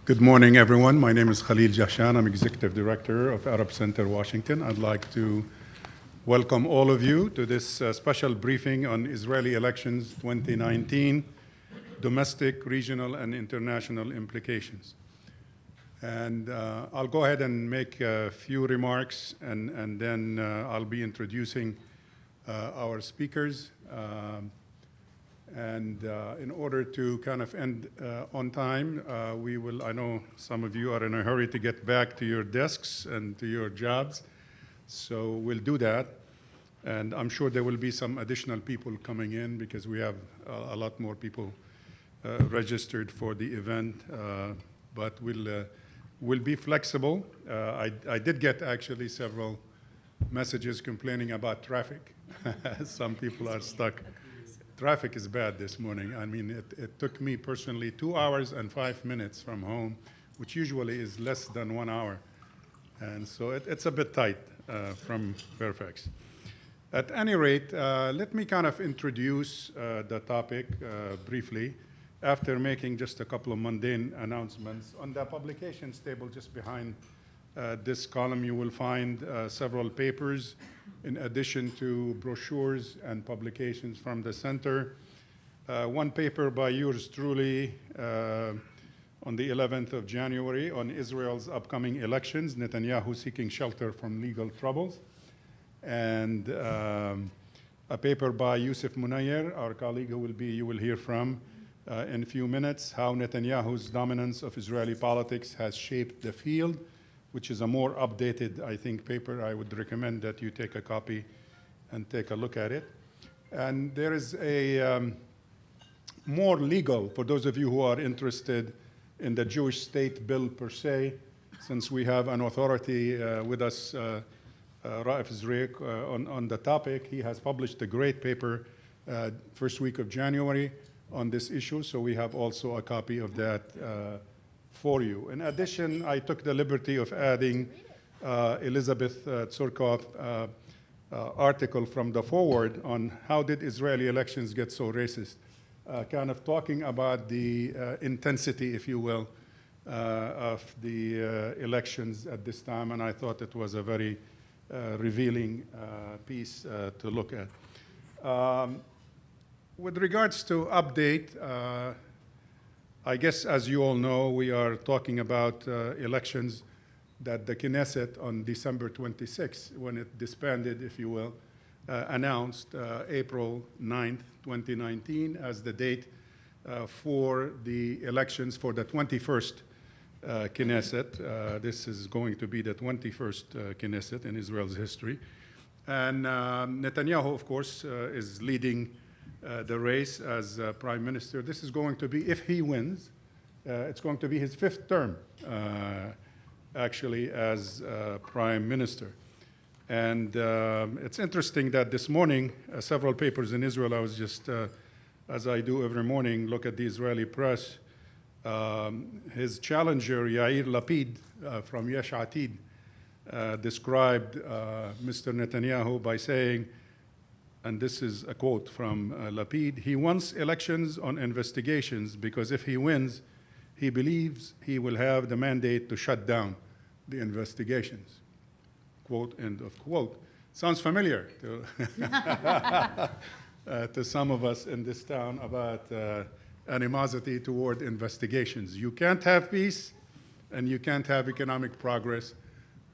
Good morning, everyone. My name is Khalil Jahshan. I'm Executive Director of Arab Center, Washington. I'd like to welcome all of you to this special briefing on Israeli elections 2019, domestic, regional, and international implications. And I'll go ahead and make a few remarks, and then I'll be introducing our speakers. In order to kind of end on time, I know some of you are in a hurry to get back to your desks and to your jobs, so we'll do that. And I'm sure there will be some additional people coming in because we have a lot more people registered for the event, but we'll be flexible. I did get actually several messages complaining about traffic. Some people are stuck. Traffic is bad this morning. I mean, it took me personally 2 hours and 5 minutes from home, which usually is less than 1 hour. And so it's a bit tight from Fairfax. At any rate, let me kind of introduce the topic briefly after making just a couple of mundane announcements. On the publications table just behind this column, you will find several papers in addition to brochures and publications from the center. One paper by yours truly on the 11th of January on Israel's upcoming elections, Netanyahu seeking shelter from legal troubles. And a paper by Yousef Munayyer, our colleague you will hear from in a few minutes, how Netanyahu's dominance of Israeli politics has shaped the field, which is a more updated, I think, paper. I would recommend that you take a copy and take a look at it. And there is a more legal, for those of you who are interested in the Jewish state bill per se, since we have an authority with us, Raef Zreik, on the topic. He has published a great paper first week of January on this issue, so we have also a copy of that for you. In addition, I took the liberty of adding Elizabeth Tsurkov article from the Forward on how did Israeli elections get so racist, kind of talking about the intensity, if you will, of the elections at this time, and I thought it was a very revealing piece to look at. With regards to update, I guess, as you all know, we are talking about elections that the Knesset on December 26th, when it disbanded, if you will, announced April 9th, 2019 as the date for the elections for the 21st Knesset. This is going to be the 21st Knesset in Israel's history. And Netanyahu, of course, is leading the race as prime minister. This is going to be, if he wins, it's going to be his 5th term, actually, as prime minister. And it's interesting that this morning, several papers in Israel, I was just, as I do every morning, look at the Israeli press. His challenger, Yair Lapid, from Yesh Atid, described Mr. Netanyahu by saying, and this is a quote from Lapid, he wants elections on investigations because if he wins, he believes he will have the mandate to shut down the investigations. Quote, end of quote. Sounds familiar to some of us in this town about animosity toward investigations. You can't have peace and you can't have economic progress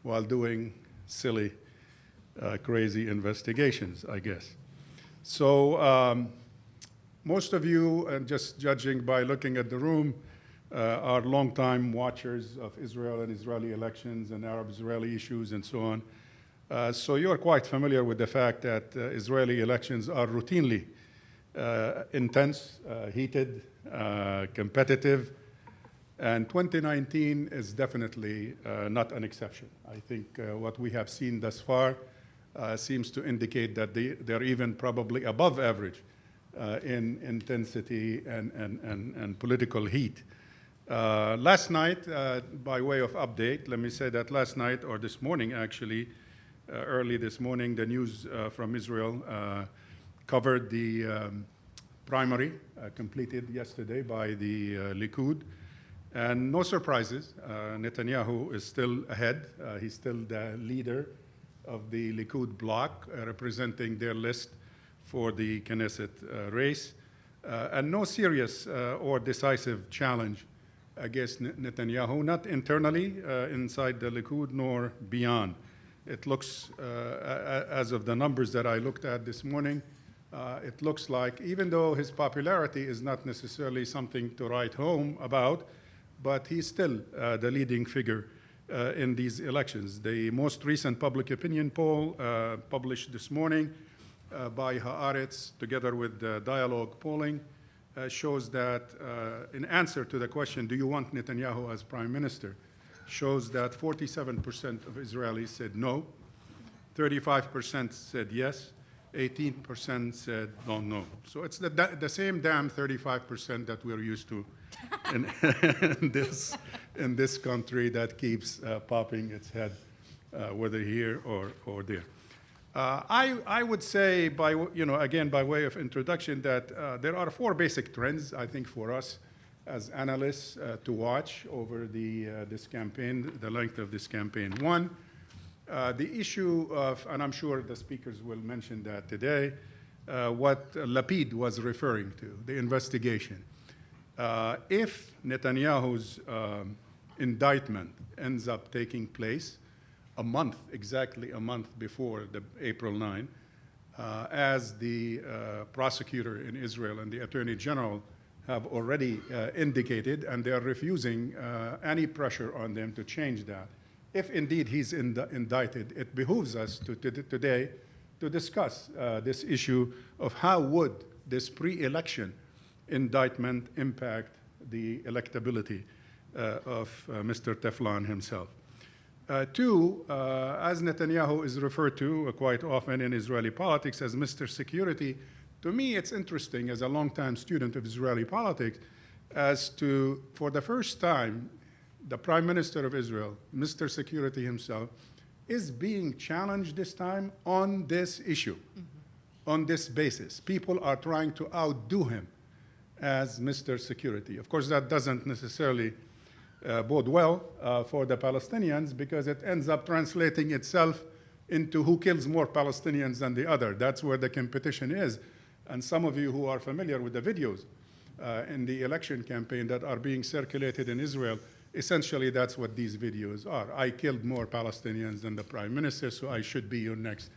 while doing silly crazy investigations, I guess. So most of you, and just judging by looking at the room, are longtime watchers of Israel and Israeli elections and Arab-Israeli issues and so on. So you're quite familiar with the fact that Israeli elections are routinely intense, heated, competitive, and 2019 is definitely not an exception. I think what we have seen thus far seems to indicate that they're even probably above average in intensity and political heat. Last night, by way of update, let me say that last night, or this morning actually, early this morning, the news from Israel covered the primary completed yesterday by the Likud. And no surprises, Netanyahu is still ahead. He's still the leader of the Likud bloc, representing their list for the Knesset race. And no serious or decisive challenge against Netanyahu, not internally inside the Likud nor beyond. It looks, as of the numbers that I looked at this morning, it looks like even though his popularity is not necessarily something to write home about, but he's still the leading figure in these elections. The most recent public opinion poll published this morning by Haaretz, together with Dialogue polling, shows that in answer to the question, do you want Netanyahu as prime minister, shows that 47% of Israelis said no, 35% said yes, 18% said don't know. So it's the same damn 35% that we're used to in this country that keeps popping its head, whether here or there. I would say, again, by way of introduction, that there are four basic trends, I think, for us as analysts to watch over this campaign, the length of this campaign. One, the issue of, and I'm sure the speakers will mention that today, what Lapid was referring to, the investigation. If Netanyahu's indictment ends up taking place exactly a month before the April 9, as the prosecutor in Israel and the Attorney General have already indicated, and they are refusing any pressure on them to change that. If indeed he's indicted, it behooves us today to discuss this issue of how would this pre-election indictment impact the electability of Mr. Teflon himself. Two, as Netanyahu is referred to quite often in Israeli politics as Mr. Security, to me it's interesting as a longtime student of Israeli politics as to, for the first time, the Prime Minister of Israel, Mr. Security himself, is being challenged this time on this issue, on this basis. People are trying to outdo him as Mr. Security. Of course, that doesn't necessarily bode well for the Palestinians because it ends up translating itself into who kills more Palestinians than the other. That's where the competition is. And some of you who are familiar with the videos in the election campaign that are being circulated in Israel, essentially that's what these videos are. I killed more Palestinians than the Prime Minister, so I should be your next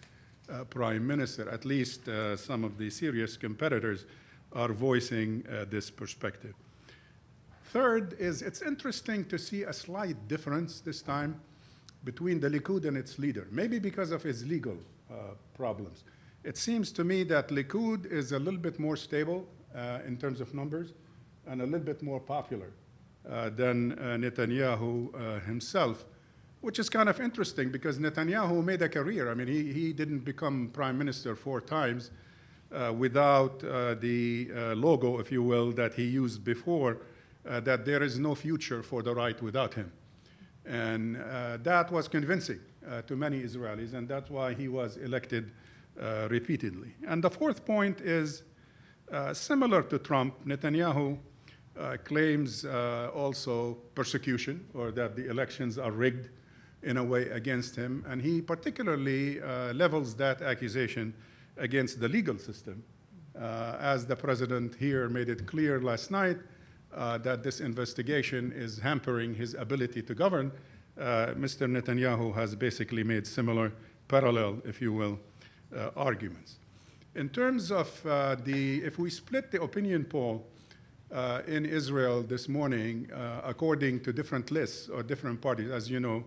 Prime Minister. At least some of the serious competitors are voicing this perspective. Third is it's interesting to see a slight difference this time between the Likud and its leader, maybe because of his legal problems. It seems to me that Likud is a little bit more stable in terms of numbers and a little bit more popular than Netanyahu himself, which is kind of interesting because Netanyahu made a career. I mean, he didn't become prime minister 4 times without the logo, if you will, that he used before, that there is no future for the right without him. And that was convincing to many Israelis, and that's why he was elected repeatedly. And the fourth point is similar to Trump. Netanyahu claims also persecution, or that the elections are rigged in a way against him, and he particularly levels that accusation against the legal system, as the president here made it clear last night that this investigation is hampering his ability to govern. Mr. Netanyahu has basically made similar parallel, if you will, arguments. In terms of if we split the opinion poll in Israel this morning, according to different lists or different parties, as you know,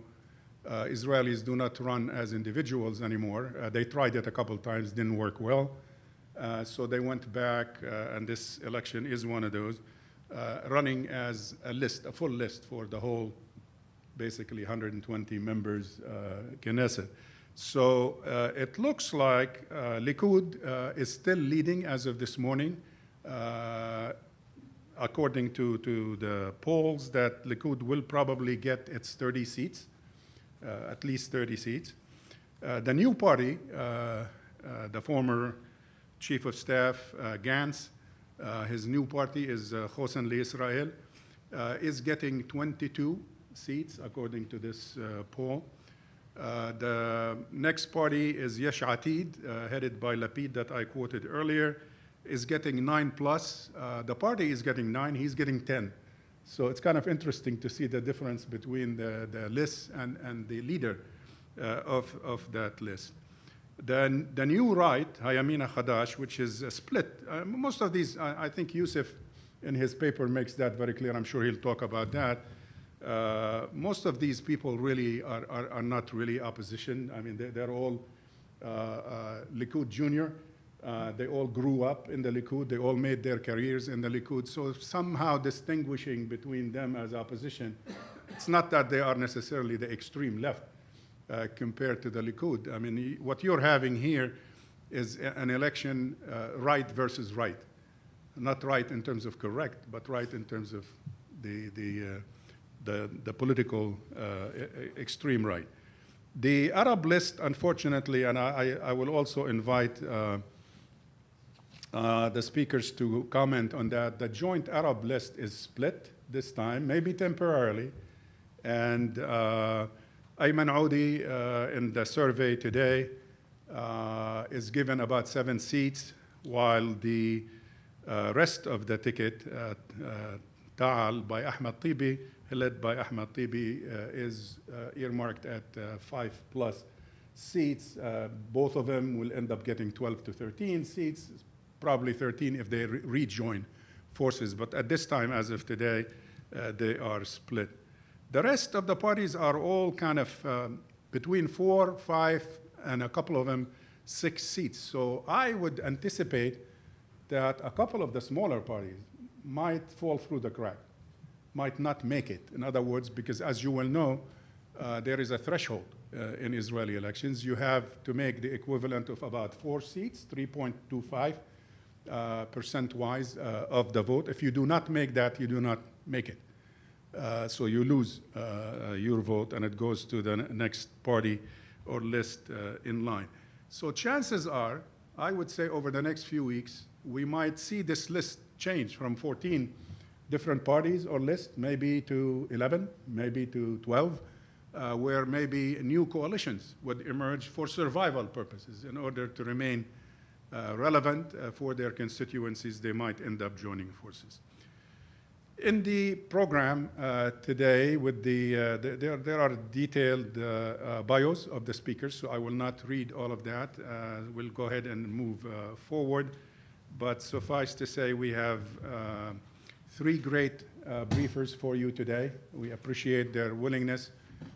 Israelis do not run as individuals anymore. They tried it a couple times, didn't work well. So they went back, and this election is one of those, running as a list, a full list for the whole, basically 120 members Knesset. So it looks like Likud is still leading as of this morning. According to the polls, that Likud will probably get its 30 seats, at least 30 seats. The new party, the former chief of staff, Gantz, his new party is Chosen LeIsrael. is getting 22 seats, according to this poll. The next party is Yesh Atid, headed by Lapid, that I quoted earlier, is getting 9+. The party is getting 9, he's getting 10. So it's kind of interesting to see the difference between the list and the leader of that list. The new right, Hayamina Khadash, which is a split. Most of these, I think Yousef in his paper makes that very clear. I'm sure he'll talk about that. Most of these people really are not really opposition. I mean, they're all Likud Junior. They all grew up in the Likud. They all made their careers in the Likud. So somehow distinguishing between them as opposition, it's not that they are necessarily the extreme left compared to the Likud. I mean, what you're having here is an election right versus right. Not right in terms of correct, but right in terms of the political extreme right. The Arab list, unfortunately, and I will also invite the speakers to comment on that. The joint Arab list is split this time, maybe temporarily. And Ayman Audi in the survey today is given about 7 seats, while the rest of the ticket, Ta'al by Ahmed Tibi, led by Ahmed Tibi, is earmarked at 5+ seats. Both of them will end up getting 12 to 13 seats, probably 13 if they rejoin forces. But at this time, as of today, they are split. The rest of the parties are all kind of between 4, 5, and a couple of them 6 seats. So I would anticipate that a couple of the smaller parties might fall through the crack, might not make it. In other words, because as you well know, there is a threshold in Israeli elections. You have to make the equivalent of about 4 seats, 3.25 percent-wise of the vote. If you do not make that, you do not make it. So you lose your vote, and it goes to the next party or list in line. So chances are, I would say over the next few weeks, we might see this list change from 14 different parties or lists, maybe to 11, maybe to 12, where maybe new coalitions would emerge for survival purposes. In order to remain relevant for their constituencies, they might end up joining forces. In the program today, with there are detailed bios of the speakers, so I will not read all of that. We'll go ahead and move forward. But suffice to say, we have 3 great briefers for you today. We appreciate their willingness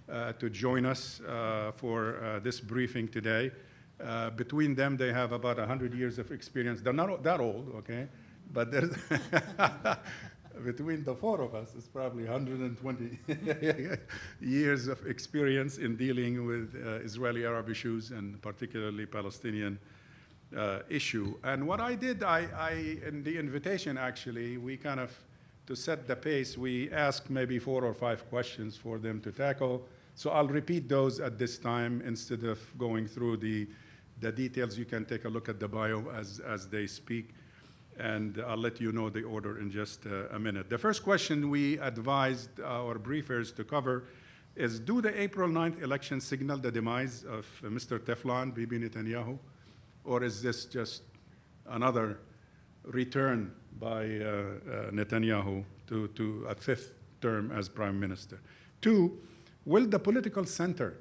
to join us for this briefing today. Between them, they have about 100 years of experience. They're not that old, okay? But there's between the 4 of us, it's probably 120 years of experience in dealing with Israeli-Arab issues, and particularly Palestinian issue. And what I did, in the invitation, actually, we kind of, to set the pace, we asked maybe 4 or 5 questions for them to tackle. So I'll repeat those at this time instead of going through the details. You can take a look at the bio as they speak, and I'll let you know the order in just a minute. The first question we advised our briefers to cover is, do the April 9th election signal the demise of Mr. Teflon, Bibi Netanyahu? Or is this just another return by Netanyahu to a 5th term as prime minister? 2, will the political center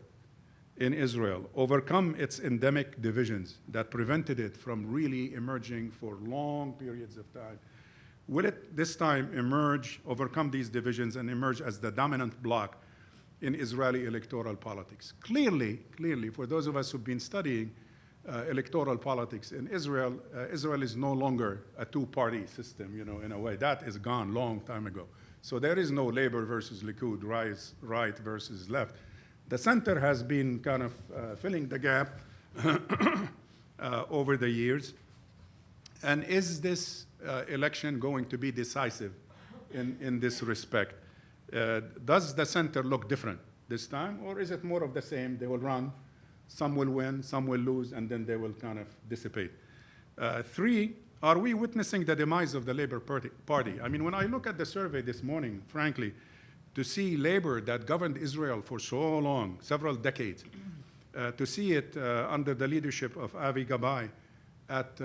in Israel overcome its endemic divisions that prevented it from really emerging for long periods of time? Will it this time overcome these divisions and emerge as the dominant bloc in Israeli electoral politics? Clearly, for those of us who've been studying electoral politics in Israel, Israel is no longer a 2-party system, in a way. That is gone long time ago. So there is no Labor versus Likud, right versus left. The center has been kind of filling the gap over the years. And is this election going to be decisive in this respect? Does the center look different this time, or is it more of the same? They will run, some will win, some will lose, and then they will kind of dissipate. 3, Are we witnessing the demise of the Labor Party? I mean, when I look at the survey this morning, frankly, to see Labor that governed Israel for so long, several decades, to see it under the leadership of Avi Gabai at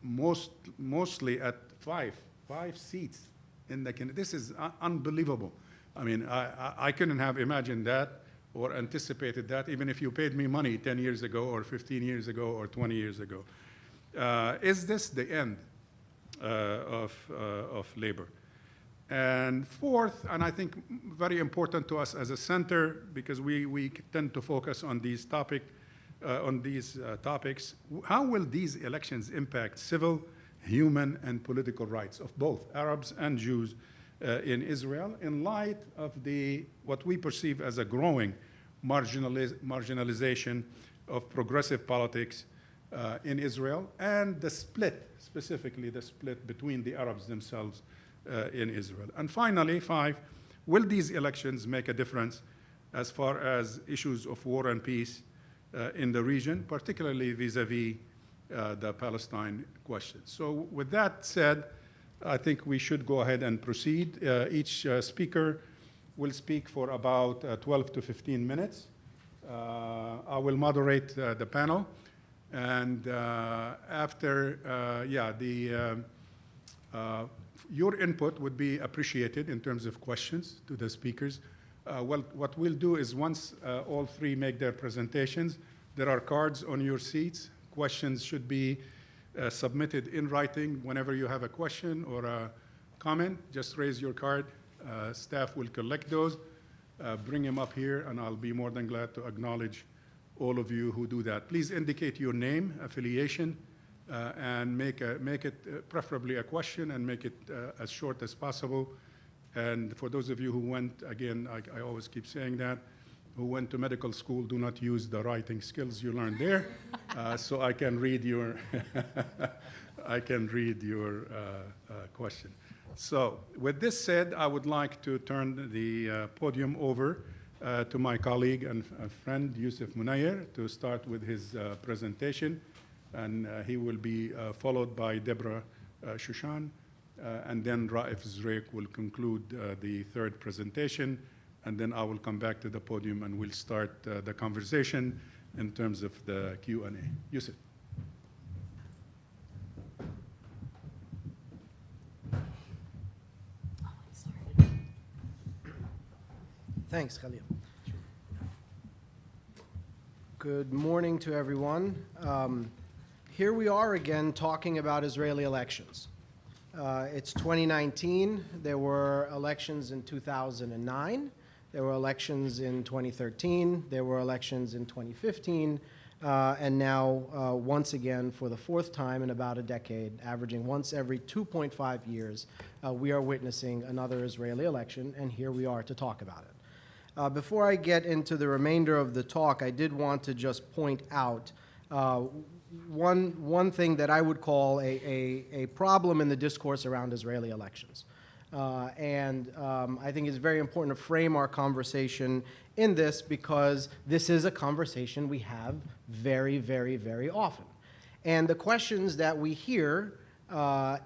mostly at five seats in the Knesset. This is unbelievable. I mean, I couldn't have imagined that or anticipated that, even if you paid me money 10 years ago or 15 years ago or 20 years ago. Is this the end of labor? And fourth, and I think very important to us as a center, because we tend to focus on these topics, how will these elections impact civil, human, and political rights of both Arabs and Jews in Israel, in light of what we perceive as a growing marginalization of progressive politics in Israel, and the split, specifically the split between the Arabs themselves in Israel? And finally, 5, will these elections make a difference as far as issues of war and peace in the region, particularly vis-a-vis the Palestine question? So with that said, I think we should go ahead and proceed. Each speaker will speak for about 12 to 15 minutes. I will moderate the panel. And after, your input would be appreciated in terms of questions to the speakers. What we'll do is once all three make their presentations, there are cards on your seats. Questions should be submitted in writing. Whenever you have a question or a comment, just raise your card. Staff will collect those, bring them up here, and I'll be more than glad to acknowledge all of you who do that. Please indicate your name, affiliation, and make it preferably a question, and make it as short as possible. And for those of you who went, again, I always keep saying that, who went to medical school, do not use the writing skills you learned there, so I can read your question. So with this said, I would like to turn the podium over to my colleague and friend, Yousef Munayyer, to start with his presentation. And he will be followed by Debra Shushan, and then Raef Zreik will conclude the third presentation. And then I will come back to the podium and we'll start the conversation in terms of the Q&A. Yousef. Thanks, Khalil. Good morning to everyone. Here we are again talking about Israeli elections. It's 2019. There were elections in 2009. There were elections in 2013. There were elections in 2015. And now, once again, for the fourth time in about a decade, averaging once every 2.5 years, we are witnessing another Israeli election, and here we are to talk about it. Before I get into the remainder of the talk, I did want to just point out one thing that I would call a problem in the discourse around Israeli elections. I think it's very important to frame our conversation in this, because this is a conversation we have very, very, very often. And the questions that we hear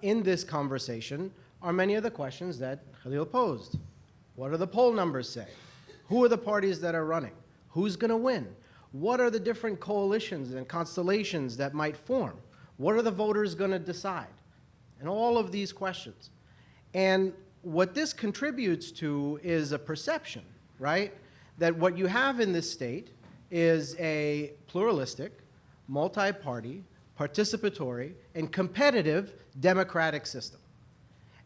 in this conversation are many of the questions that Khalil posed. What do the poll numbers say? Who are the parties that are running? Who's going to win? What are the different coalitions and constellations that might form? What are the voters going to decide? And all of these questions. And what this contributes to is a perception, right? That what you have in this state is a pluralistic, multi-party, participatory, and competitive democratic system.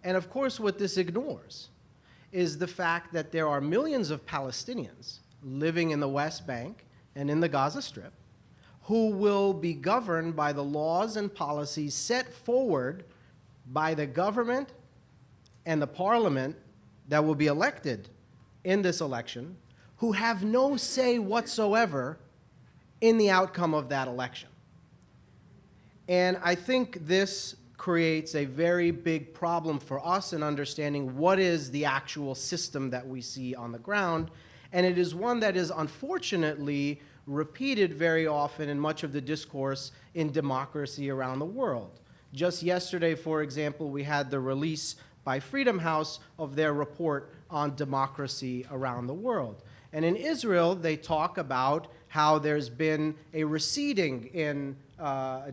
And of course, what this ignores is the fact that there are millions of Palestinians living in the West Bank and in the Gaza Strip who will be governed by the laws and policies set forward by the government and the parliament that will be elected in this election, who have no say whatsoever in the outcome of that election. And I think this creates a very big problem for us in understanding what is the actual system that we see on the ground. And it is one that is unfortunately repeated very often in much of the discourse in democracy around the world. Just yesterday, for example, we had the release by Freedom House of their report on democracy around the world. And in Israel, they talk about how there's been a receding in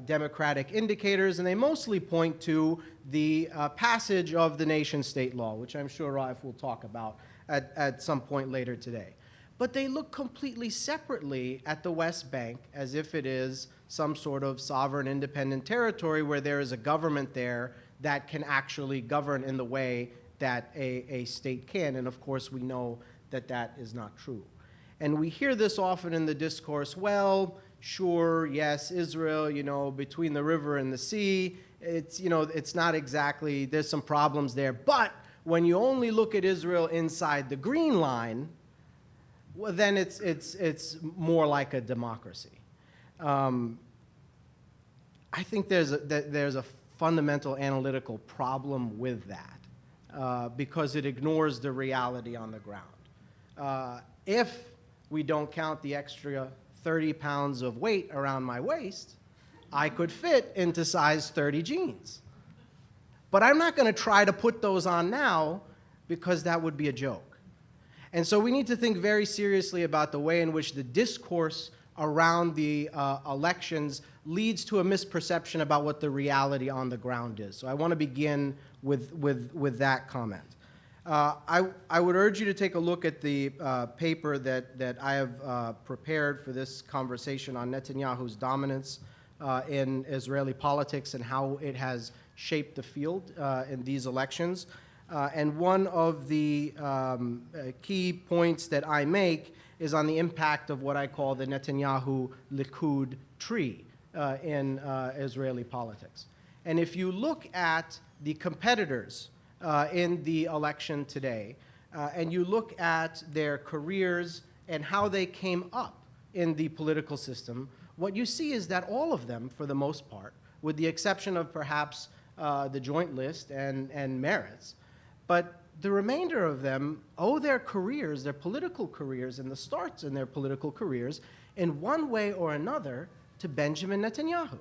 democratic indicators, and they mostly point to the passage of the nation-state law, which I'm sure Raef will talk about at some point later today. But they look completely separately at the West Bank as if it is some sort of sovereign independent territory where there is a government there that can actually govern in the way that a state can. And of course, we know that that is not true. And we hear this often in the discourse, well, sure, yes, Israel, between the river and the sea, it's not exactly, there's some problems there. But when you only look at Israel inside the green line, well, then it's more like a democracy. I think there's a fundamental analytical problem with that because it ignores the reality on the ground. If we don't count the extra 30 pounds of weight around my waist, I could fit into size 30 jeans. But I'm not going to try to put those on now because that would be a joke. And so we need to think very seriously about the way in which the discourse around the elections leads to a misperception about what the reality on the ground is. So I want to begin with that comment. I would urge you to take a look at the paper that I have prepared for this conversation on Netanyahu's dominance in Israeli politics and how it has shaped the field in these elections. And one of the key points that I make is on the impact of what I call the Netanyahu-Likud tree in Israeli politics. And if you look at the competitors in the election today, and you look at their careers and how they came up in the political system, what you see is that all of them, for the most part, with the exception of perhaps the Joint List and Meretz, but the remainder of them owe their careers, their political careers, and the starts in their political careers in one way or another to Benjamin Netanyahu.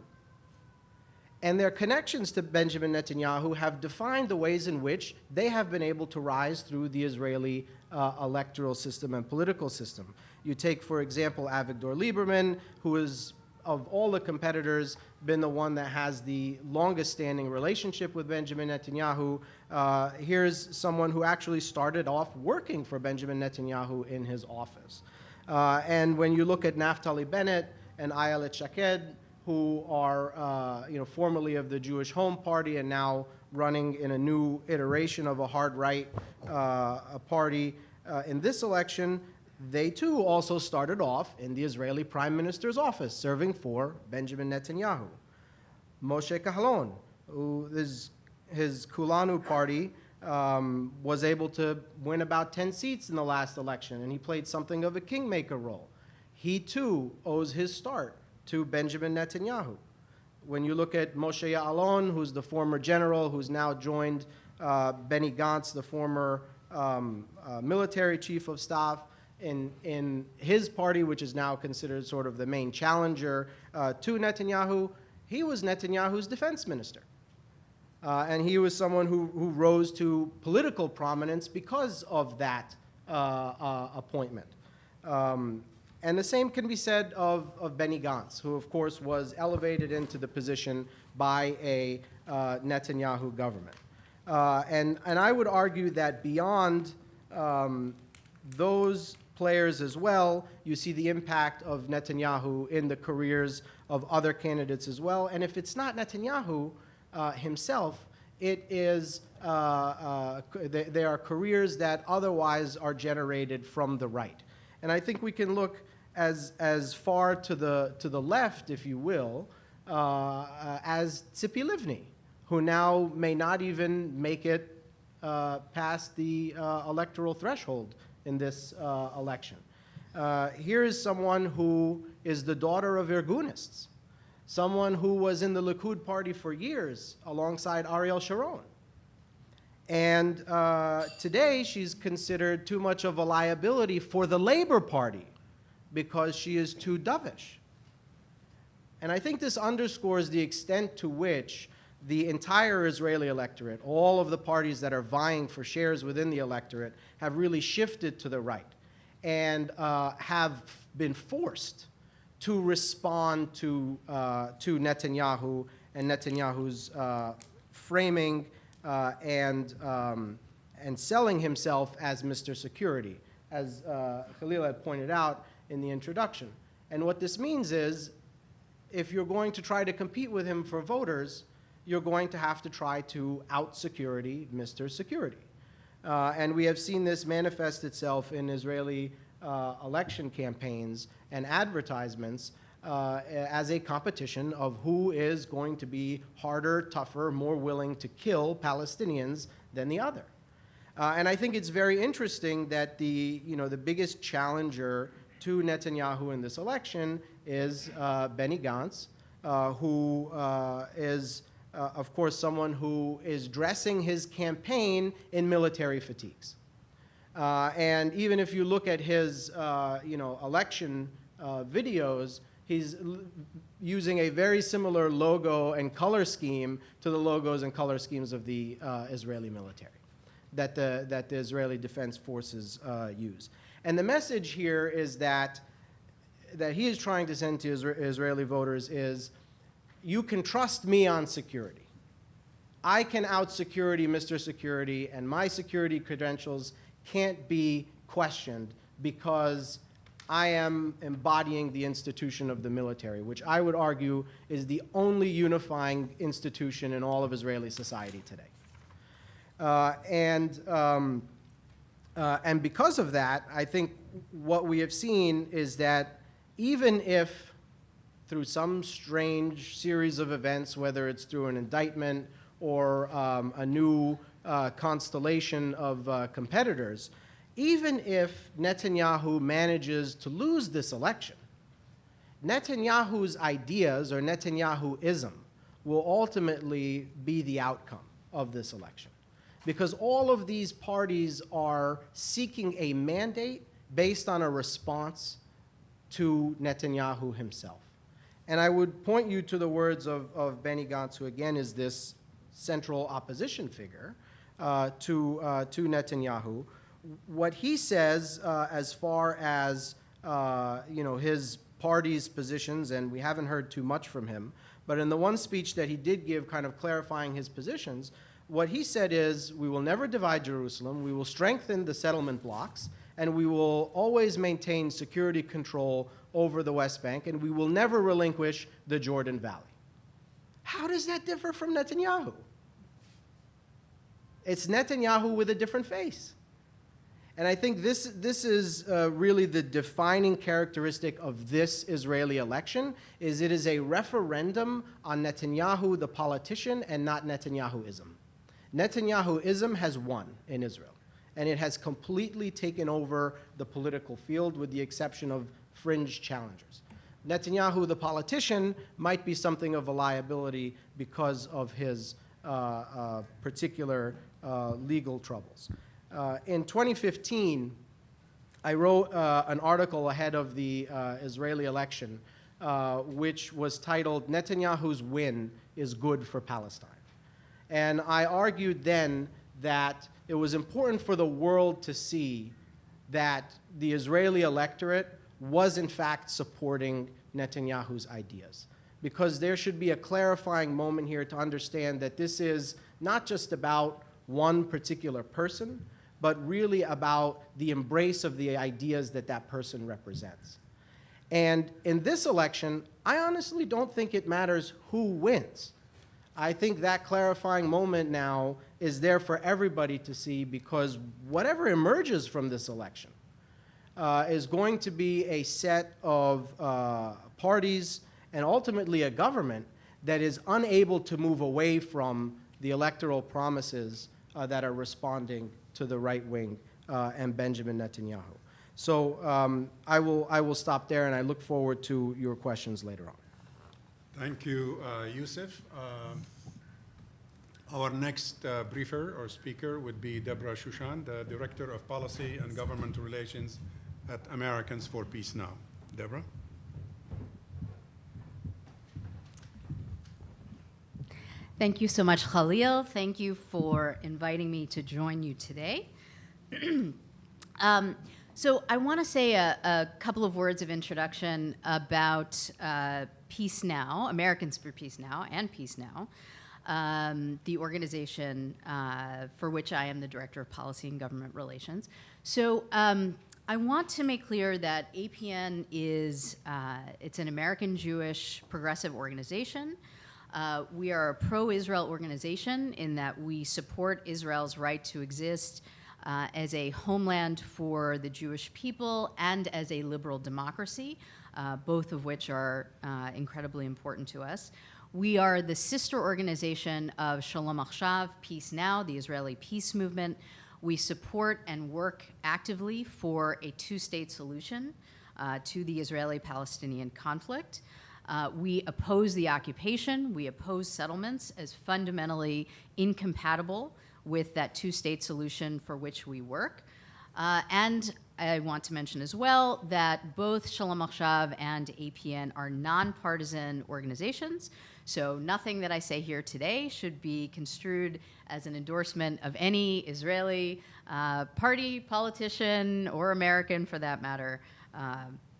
And their connections to Benjamin Netanyahu have defined the ways in which they have been able to rise through the Israeli electoral system and political system. You take, for example, Avigdor Lieberman, who is, of all the competitors, been the one that has the longest standing relationship with Benjamin Netanyahu. Here's someone who actually started off working for Benjamin Netanyahu in his office. And when you look at Naftali Bennett and Ayelet Shaked, who are formerly of the Jewish Home Party and now running in a new iteration of a hard right party in this election, they too also started off in the Israeli Prime Minister's office, serving for Benjamin Netanyahu. Moshe Kahlon, who is his Kulanu party, was able to win about 10 seats in the last election, and he played something of a kingmaker role. He too owes his start to Benjamin Netanyahu. When you look at Moshe Ya'alon, who's the former general, who's now joined Benny Gantz, the former military chief of staff, in his party, which is now considered sort of the main challenger to Netanyahu, he was Netanyahu's defense minister. And he was someone who rose to political prominence because of that appointment. And the same can be said of Benny Gantz, who of course was elevated into the position by a Netanyahu government. And I would argue that beyond those players as well, you see the impact of Netanyahu in the careers of other candidates as well. And if it's not Netanyahu himself, it is they are careers that otherwise are generated from the right. And I think we can look as far to the left, if you will, as Tzipi Livni, who now may not even make it past the electoral threshold in this election. Here is someone who is the daughter of Irgunists, someone who was in the Likud party for years alongside Ariel Sharon. And today she's considered too much of a liability for the Labor Party because she is too dovish. And I think this underscores the extent to which the entire Israeli electorate, all of the parties that are vying for shares within the electorate, have really shifted to the right and have been forced to respond to Netanyahu and Netanyahu's framing and selling himself as Mr. Security, as Khalil had pointed out in the introduction. And what this means is, if you're going to try to compete with him for voters, you're going to have to try to out-security Mr. Security. And we have seen this manifest itself in Israeli election campaigns and advertisements as a competition of who is going to be harder, tougher, more willing to kill Palestinians than the other. And I think it's very interesting that the biggest challenger to Netanyahu in this election is Benny Gantz, who is, of course, someone who is dressing his campaign in military fatigues. And even if you look at his, election videos, he's using a very similar logo and color scheme to the logos and color schemes of the Israeli military that the Israeli Defense Forces use. And the message here is that he is trying to send to Israeli voters is, you can trust me on security. I can out-security Mr. Security, and my security credentials can't be questioned because I am embodying the institution of the military, which I would argue is the only unifying institution in all of Israeli society today. And because of that, I think what we have seen is that even if through some strange series of events, whether it's through an indictment or a new constellation of competitors, even if Netanyahu manages to lose this election, Netanyahu's ideas or Netanyahuism will ultimately be the outcome of this election. Because all of these parties are seeking a mandate based on a response to Netanyahu himself. And I would point you to the words of Benny Gantz, who again is this central opposition figure to Netanyahu. What he says as far as his party's positions, and we haven't heard too much from him, but in the one speech that he did give kind of clarifying his positions, what he said is, we will never divide Jerusalem, we will strengthen the settlement blocks, and we will always maintain security control over the West Bank, and we will never relinquish the Jordan Valley. How does that differ from Netanyahu? It's Netanyahu with a different face. And I think this is really the defining characteristic of this Israeli election, is it is a referendum on Netanyahu, the politician, and not Netanyahuism. Netanyahuism has won in Israel, and it has completely taken over the political field with the exception of fringe challengers. Netanyahu, the politician, might be something of a liability because of his particular legal troubles. In 2015, I wrote an article ahead of the Israeli election, which was titled, "Netanyahu's Win is Good for Palestine." And I argued then that it was important for the world to see that the Israeli electorate was in fact supporting Netanyahu's ideas, because there should be a clarifying moment here to understand that this is not just about one particular person, but really about the embrace of the ideas that that person represents. And in this election, I honestly don't think it matters who wins. I think that clarifying moment now is there for everybody to see, because whatever emerges from this election is going to be a set of parties and ultimately a government that is unable to move away from the electoral promises that are responding to the right wing and Benjamin Netanyahu. So I will stop there, and I look forward to your questions later on. Thank you, Yousef. Our next briefer or speaker would be Debra Shushan, the Director of Policy and Government Relations at Americans for Peace Now. Debra? Thank you so much, Khalil. Thank you for inviting me to join you today. So I want to say a couple of words of introduction about Peace Now, Americans for Peace Now, and Peace Now, the organization for which I am the Director of Policy and Government Relations. So I want to make clear that APN is, it's an American Jewish progressive organization. We are a pro-Israel organization in that we support Israel's right to exist as a homeland for the Jewish people and as a liberal democracy, both of which are incredibly important to us. We are the sister organization of Shalom Achshav, Peace Now, the Israeli peace movement. We support and work actively for a two-state solution to the Israeli-Palestinian conflict. We oppose the occupation. We oppose settlements as fundamentally incompatible with that two-state solution for which we work. And I want to mention as well that both Shalom Achshav and APN are nonpartisan organizations, so nothing that I say here today should be construed as an endorsement of any Israeli party, politician, or American for that matter.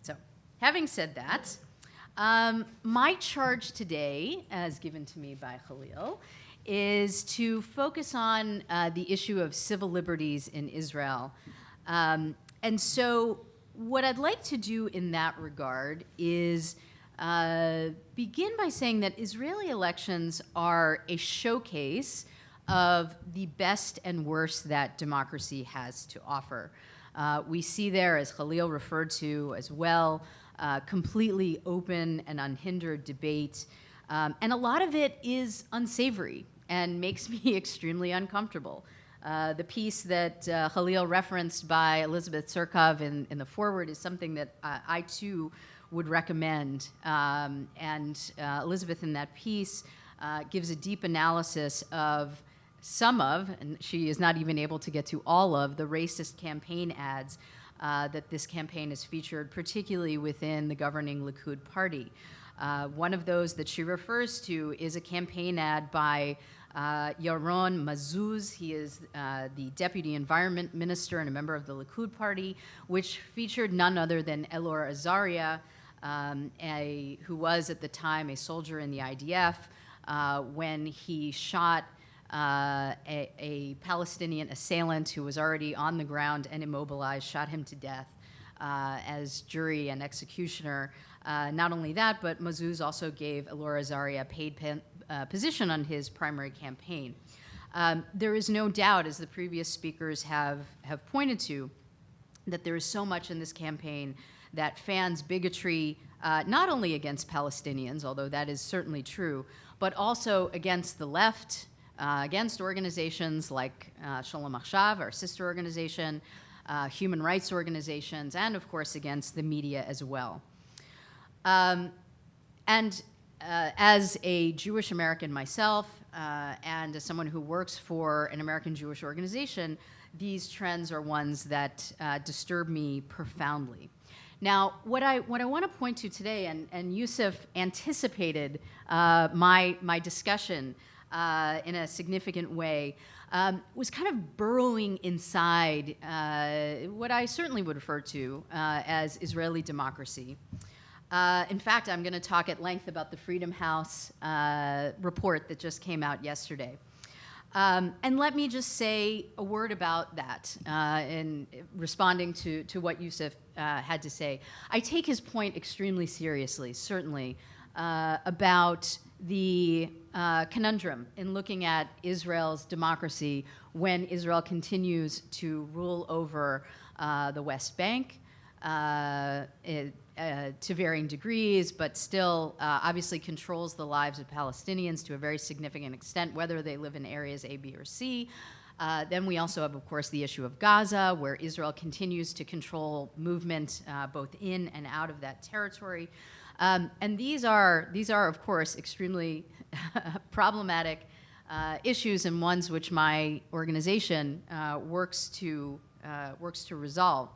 So having said that, my charge today, as given to me by Khalil, is to focus on the issue of civil liberties in Israel. And so what I'd like to do in that regard is begin by saying that Israeli elections are a showcase of the best and worst that democracy has to offer. We see there, as Khalil referred to as well, completely open and unhindered debate. And a lot of it is unsavory and makes me extremely uncomfortable. The piece that Khalil referenced by Elizabeth Surkov in the foreword is something that I too would recommend. And Elizabeth in that piece gives a deep analysis of some of, and she is not even able to get to all of, the racist campaign ads that this campaign has featured, particularly within the governing Likud party. One of those that she refers to is a campaign ad by Yaron Mazuz. He is the Deputy Environment Minister and a member of the Likud party, which featured none other than Elor Azaria, who was at the time a soldier in the IDF, when he shot a Palestinian assailant who was already on the ground and immobilized, shot him to death as jury and executioner. Not only that, but Mazuz also gave Elor Azaria a paid position on his primary campaign. There is no doubt, as the previous speakers have pointed to, that there is so much in this campaign that fans bigotry, not only against Palestinians, although that is certainly true, but also against the left, against organizations like Shalom Achshav, our sister organization, human rights organizations, and of course against the media as well. As a Jewish American myself, and as someone who works for an American Jewish organization, these trends are ones that disturb me profoundly. Now, what I want to point to today, and Yousef anticipated my discussion in a significant way, was kind of burrowing inside what I certainly would refer to as Israeli democracy. In fact, I'm going to talk at length about the Freedom House report that just came out yesterday. And let me just say a word about that in responding to what Yousef had to say. I take his point extremely seriously, certainly, about the conundrum in looking at Israel's democracy when Israel continues to rule over the West Bank to varying degrees, but still obviously controls the lives of Palestinians to a very significant extent, whether they live in areas A, B, or C. Then we also have, of course, the issue of Gaza, where Israel continues to control movement both in and out of that territory. And these are, of course, extremely problematic issues and ones which my organization works to resolve.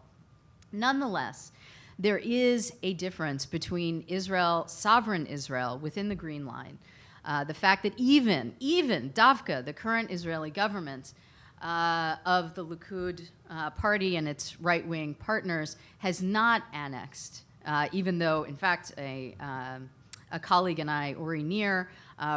Nonetheless, there is a difference between Israel, sovereign Israel, within the Green Line, The fact that even Davka, the current Israeli government, of the Likud party and its right-wing partners, has not annexed, even though, in fact, a colleague and I, Ori Nir,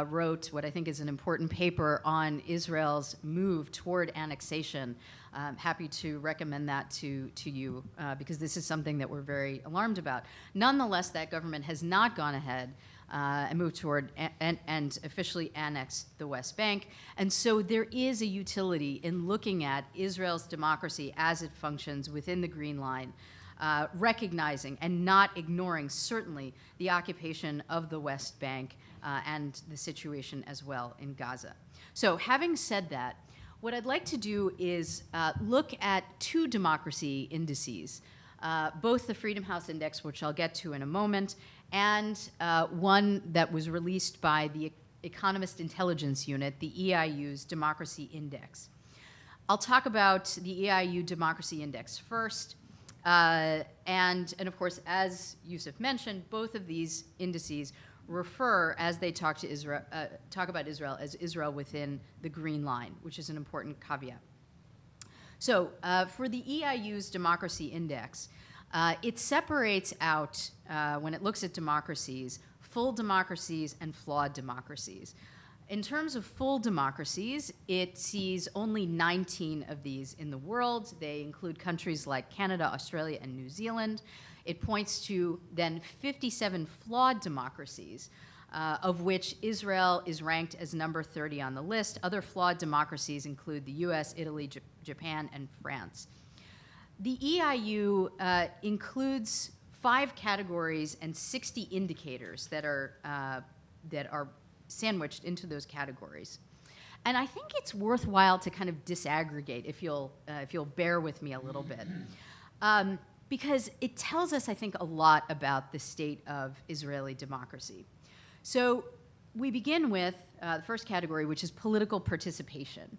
wrote what I think is an important paper on Israel's move toward annexation. I'm happy to recommend that to you because this is something that we're very alarmed about. Nonetheless, that government has not gone ahead and moved toward and officially annexed the West Bank. And so there is a utility in looking at Israel's democracy as it functions within the Green Line, recognizing and not ignoring, certainly, the occupation of the West Bank and the situation as well in Gaza. So having said that, what I'd like to do is look at two democracy indices, both the Freedom House Index, which I'll get to in a moment, and one that was released by the Economist Intelligence Unit, the EIU's Democracy Index. I'll talk about the EIU Democracy Index first, and of course, as Yousef mentioned, both of these indices refer, as they talk about Israel, as Israel within the Green Line, which is an important caveat. So for the EIU's Democracy Index, it separates out, when it looks at democracies, full democracies and flawed democracies. In terms of full democracies, it sees only 19 of these in the world. They include countries like Canada, Australia, and New Zealand. It points to then 57 flawed democracies, of which Israel is ranked as number 30 on the list. Other flawed democracies include the US, Italy, Japan, and France. The EIU includes 5 categories and 60 indicators that are sandwiched into those categories. And I think it's worthwhile to kind of disaggregate, if you'll bear with me a little bit. Because it tells us, I think, a lot about the state of Israeli democracy. So we begin with the first category, which is political participation.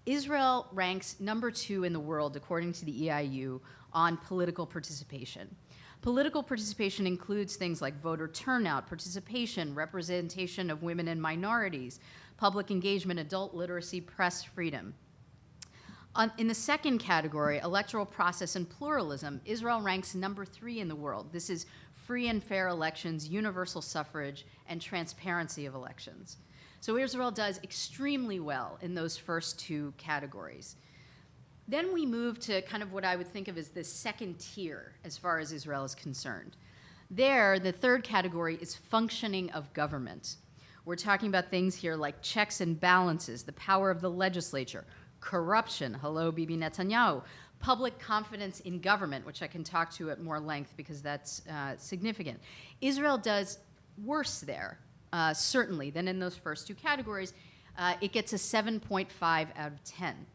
Israel ranks number 2 in the world, according to the EIU, on political participation. Political participation includes things like voter turnout, participation, representation of women and minorities, public engagement, adult literacy, press freedom. In the second category, electoral process and pluralism, Israel ranks number 3 in the world. This is free and fair elections, universal suffrage, and transparency of elections. So Israel does extremely well in those first 2 categories. Then we move to kind of what I would think of as the second tier as far as Israel is concerned. There, the third category is functioning of government. We're talking about things here like checks and balances, the power of the legislature, corruption, hello Bibi Netanyahu, public confidence in government, which I can talk to at more length because that's significant. Israel does worse there, certainly, than in those first 2 categories. It gets a 7.5 out of 10.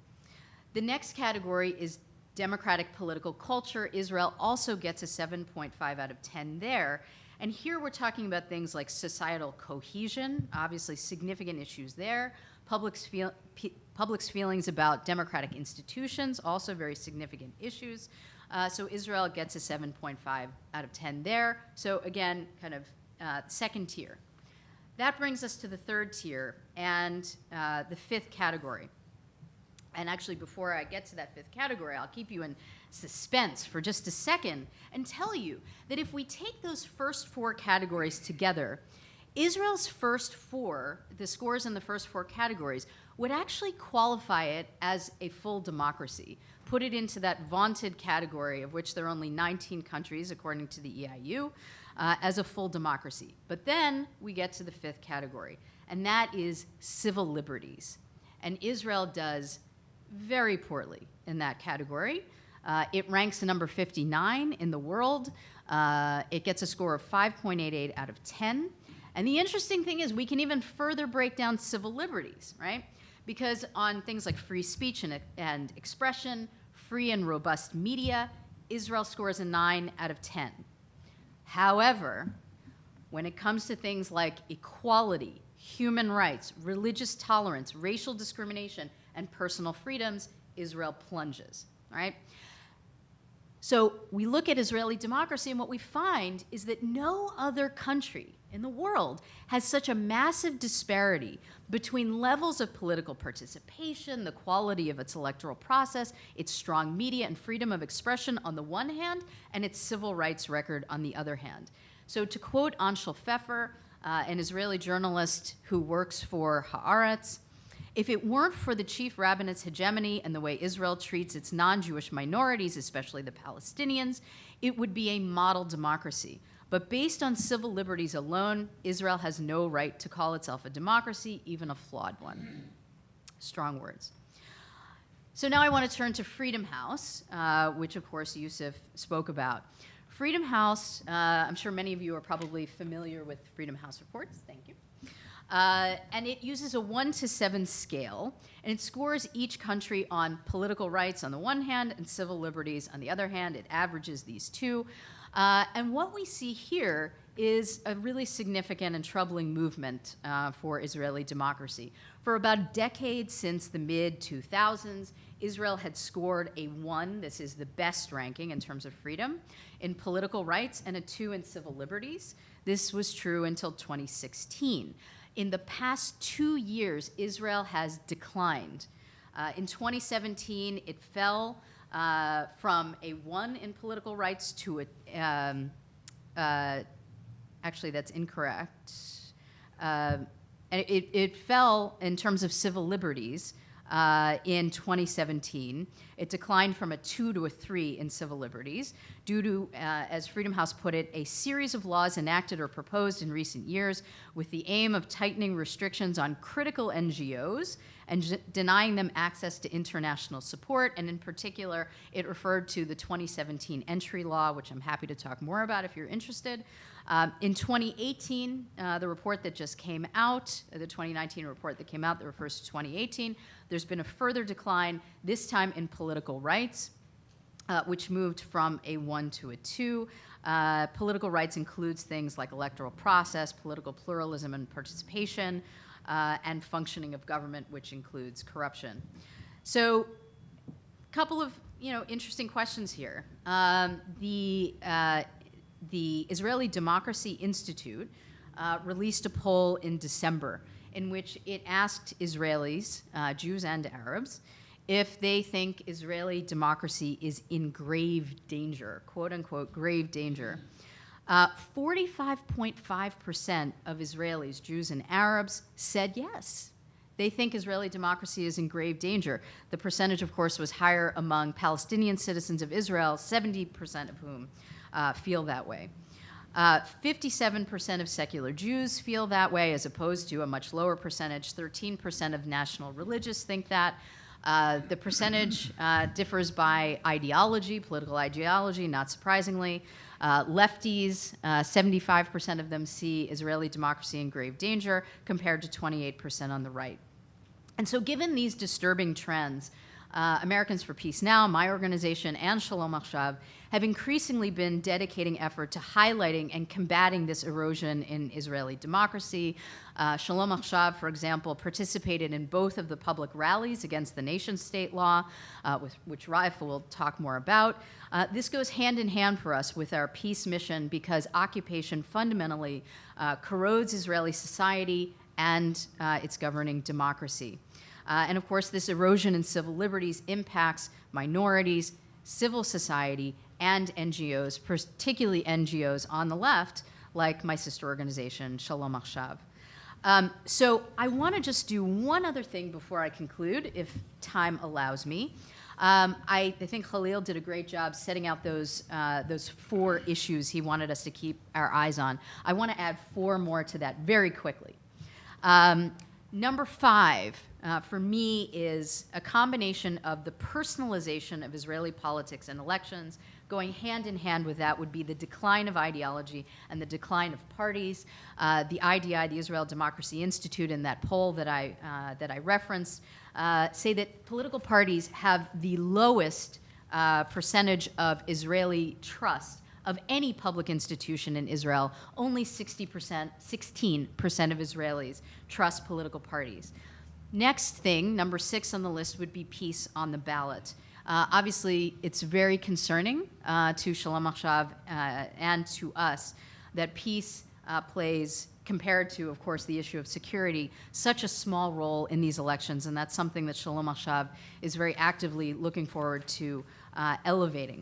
The next category is democratic political culture. Israel also gets a 7.5 out of 10 there. And here we're talking about things like societal cohesion, obviously significant issues there, public's feelings about democratic institutions, also very significant issues. So Israel gets a 7.5 out of 10 there. So again, kind of second tier. That brings us to the third tier and the 5th category. And actually, before I get to that 5th category, I'll keep you in suspense for just a second and tell you that if we take those first 4 categories together, Israel's first 4, the scores in the first 4 categories, would actually qualify it as a full democracy, put it into that vaunted category of which there are only 19 countries, according to the EIU, as a full democracy. But then we get to the 5th category, and that is civil liberties. And Israel does very poorly in that category. It ranks number 59 in the world. It gets a score of 5.88 out of 10. And the interesting thing is we can even further break down civil liberties, right? Because on things like free speech and expression, free and robust media, Israel scores a 9 out of 10. However, when it comes to things like equality, human rights, religious tolerance, racial discrimination, and personal freedoms, Israel plunges, right? So we look at Israeli democracy, and what we find is that no other country in the world has such a massive disparity between levels of political participation, the quality of its electoral process, its strong media and freedom of expression on the one hand, and its civil rights record on the other hand. So to quote Anshel Pfeffer, an Israeli journalist who works for Haaretz, if it weren't for the chief rabbinate's hegemony and the way Israel treats its non-Jewish minorities, especially the Palestinians, it would be a model democracy. But based on civil liberties alone, Israel has no right to call itself a democracy, even a flawed one. Strong words. So now I want to turn to Freedom House, which of course Yousef spoke about. Freedom House, I'm sure many of you are probably familiar with Freedom House reports. Thank you. And it uses a 1 to 7 scale, and it scores each country on political rights on the one hand and civil liberties on the other hand. It averages these two. And what we see here is a really significant and troubling movement for Israeli democracy. For about a decade since the mid-2000s, Israel had scored a 1, this is the best ranking in terms of freedom, in political rights, and a 2 in civil liberties. This was true until 2016. In the past 2 years, Israel has declined. In 2017, it fell from a 1 in political rights to a, actually that's incorrect. And it fell in terms of civil liberties in 2017. It declined from a 2 to a 3 in civil liberties due to, as Freedom House put it, a series of laws enacted or proposed in recent years with the aim of tightening restrictions on critical NGOs and denying them access to international support. And in particular, it referred to the 2017 entry law, which I'm happy to talk more about if you're interested. In 2018, the report that just came out, the 2019 report that came out that refers to 2018, there's been a further decline, this time in political rights, which moved from a 1 to a 2. Political rights includes things like electoral process, political pluralism and participation, and functioning of government, which includes corruption. So, a couple of interesting questions here. The Israeli Democracy Institute released a poll in December in which it asked Israelis, Jews and Arabs, if they think Israeli democracy is in grave danger, quote unquote, grave danger. 45.5% of Israelis, Jews and Arabs, said yes. They think Israeli democracy is in grave danger. The percentage, of course, was higher among Palestinian citizens of Israel, 70% of whom feel that way. 57% of secular Jews feel that way, as opposed to a much lower percentage. 13% of national religious think that. The percentage differs by ideology, political ideology, not surprisingly. Lefties, 75% of them see Israeli democracy in grave danger, compared to 28% on the right. And so given these disturbing trends, Americans for Peace Now, my organization, and Shalom Achshav have increasingly been dedicating effort to highlighting and combating this erosion in Israeli democracy. Shalom Achshav, for example, participated in both of the public rallies against the nation-state law, which Raef will talk more about. This goes hand in hand for us with our peace mission because occupation fundamentally corrodes Israeli society and its governing democracy. And of course, this erosion in civil liberties impacts minorities, civil society, and NGOs, particularly NGOs on the left, like my sister organization, Shalom Achshav. So I want to just do one other thing before I conclude, if time allows me. I think Khalil did a great job setting out those 4 issues he wanted us to keep our eyes on. I want to add 4 more to that very quickly. Number 5, for me, is a combination of the personalization of Israeli politics and elections. Going hand in hand with that would be the decline of ideology and the decline of parties. The IDI, the Israel Democracy Institute, in that poll that I referenced, say that political parties have the lowest percentage of Israeli trust of any public institution in Israel. Only 16% of Israelis trust political parties. Next thing, number 6 on the list, would be peace on the ballot. Obviously, it's very concerning to Shalom Achshav and to us that peace plays, compared to, of course, the issue of security, such a small role in these elections, and that's something that Shalom Achshav is very actively looking forward to elevating.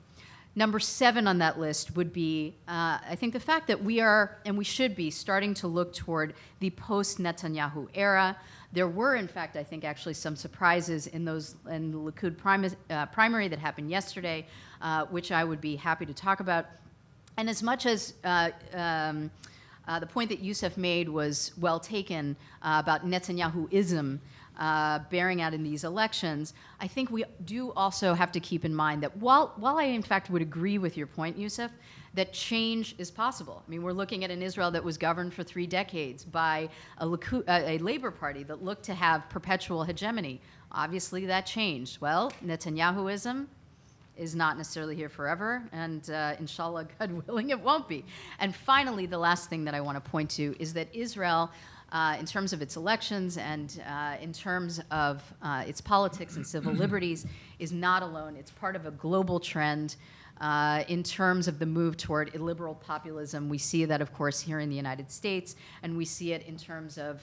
Number 7 on that list would be, I think, the fact that we are, and we should be, starting to look toward the post-Netanyahu era. There were, in fact, I think, actually some surprises in the Likud primary that happened yesterday, which I would be happy to talk about. And as much as the point that Yousef made was well taken about Netanyahuism bearing out in these elections, I think we do also have to keep in mind that while I, in fact, would agree with your point, Yousef, that change is possible. I mean, we're looking at an Israel that was governed for 3 decades by a Labor Party that looked to have perpetual hegemony. Obviously, that changed. Well, Netanyahuism is not necessarily here forever, and inshallah, God willing, it won't be. And finally, the last thing that I want to point to is that Israel, in terms of its elections and in terms of its politics and civil liberties, is not alone. It's part of a global trend in terms of the move toward illiberal populism. We see that, of course, here in the United States, and we see it in terms of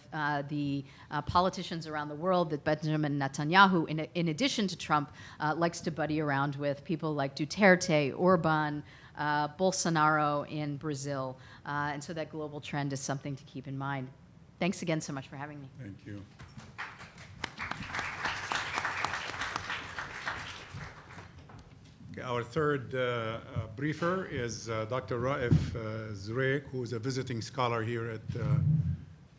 the politicians around the world that Benjamin Netanyahu, in addition to Trump, likes to buddy around with, people like Duterte, Orban, Bolsonaro in Brazil. And so that global trend is something to keep in mind. Thanks again so much for having me. Thank you. Our third briefer is Dr. Raef Zreik, who is a visiting scholar here at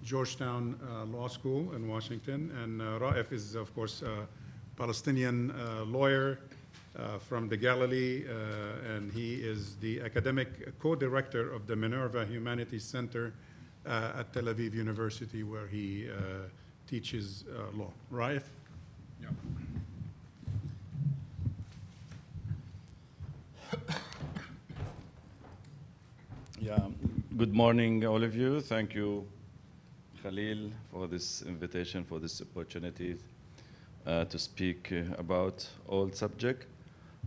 Georgetown Law School in Washington. And Raef is, of course, a Palestinian lawyer from the Galilee, and he is the academic co-director of the Minerva Humanities Center at Tel Aviv University, where he teaches law. Raef? Yeah. Yeah, good morning, all of you. Thank you, Khalil, for this invitation, for this opportunity to speak about old subject.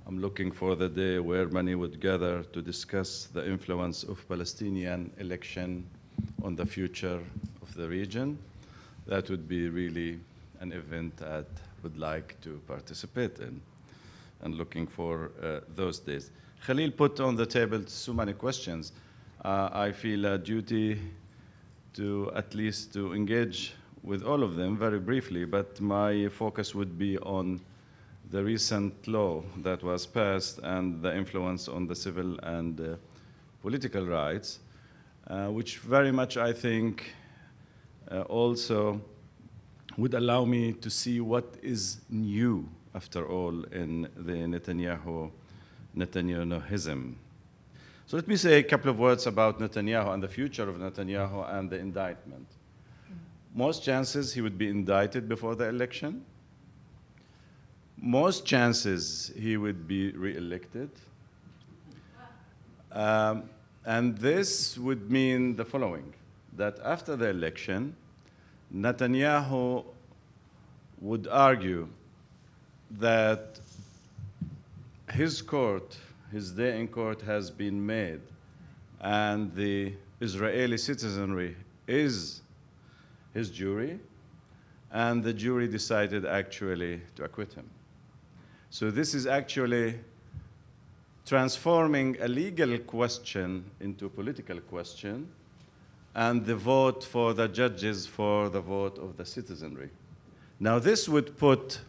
I'm looking for the day where many would gather to discuss the influence of Palestinian election on the future of the region. That would be really an event I would like to participate in, and looking for those days. Khalil put on the table so many questions. I feel a duty to at least to engage with all of them very briefly, but my focus would be on the recent law that was passed and the influence on the civil and political rights, which very much, I think, also would allow me to see what is new, after all, in the Netanyahuism. So let me say a couple of words about Netanyahu and the future of Netanyahu and the indictment. Most chances he would be indicted before the election. Most chances he would be re-elected. And this would mean the following, that after the election, Netanyahu would argue that his court, his day in court has been made, and the Israeli citizenry is his jury, and the jury decided actually to acquit him. So this is actually transforming a legal question into a political question, and the vote for the judges for the vote of the citizenry. Now this would put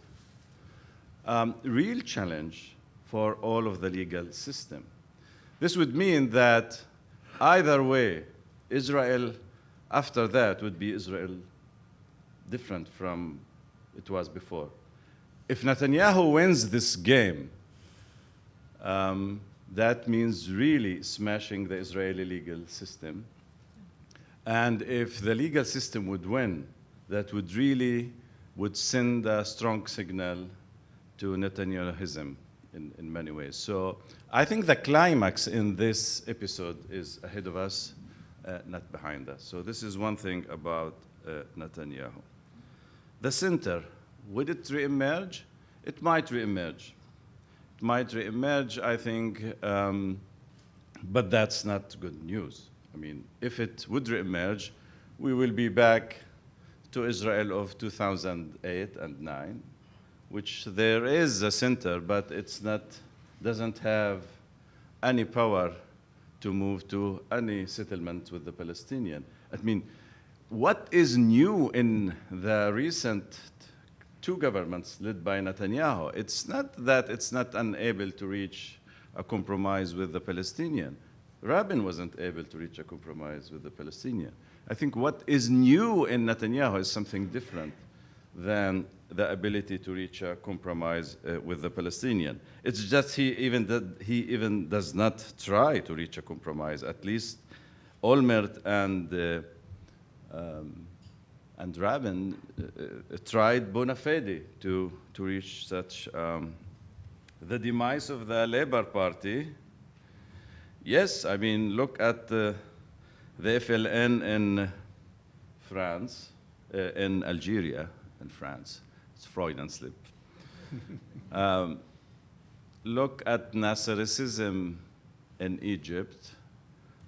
real challenge for all of the legal system. This would mean that either way, Israel after that would be Israel different from it was before. If Netanyahu wins this game, that means really smashing the Israeli legal system. And if the legal system would win, that would really send a strong signal to Netanyahuism in many ways. So I think the climax in this episode is ahead of us, not behind us. So this is one thing about Netanyahu. The center, would it reemerge? It might reemerge. might reemerge, I think, but that's not good news. I mean, if it would reemerge, we will be back to Israel of 2008 and 9, which there is a center, but it's not, doesn't have any power to move to any settlement with the Palestinian. I mean, what is new in the recent two governments led by Netanyahu? It's not that it's not unable to reach a compromise with the Palestinian. Rabin wasn't able to reach a compromise with the Palestinian. I think what is new in Netanyahu is something different than the ability to reach a compromise with the Palestinian. It's just he even does not try to reach a compromise. At least Olmert and Rabin tried bona fide to reach such. The demise of the Labour Party, yes, I mean, look at the FLN in France, in Algeria, in France. It's Freudian slip. Look at Nasserism in Egypt.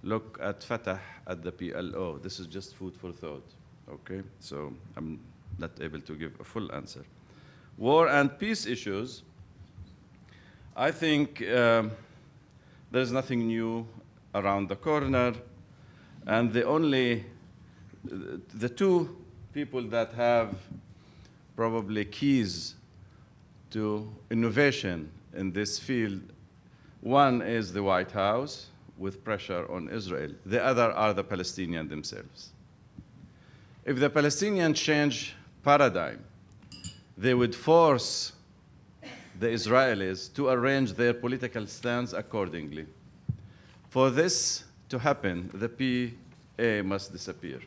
Look at Fatah at the PLO. This is just food for thought, okay? So I'm not able to give a full answer. War and peace issues, I think there's nothing new around the corner, and the two people that have probably keys to innovation in this field, one is the White House with pressure on Israel. The other are the Palestinians themselves. If the Palestinians change paradigm, they would force the Israelis to arrange their political stance accordingly. For this to happen, the PA must disappear,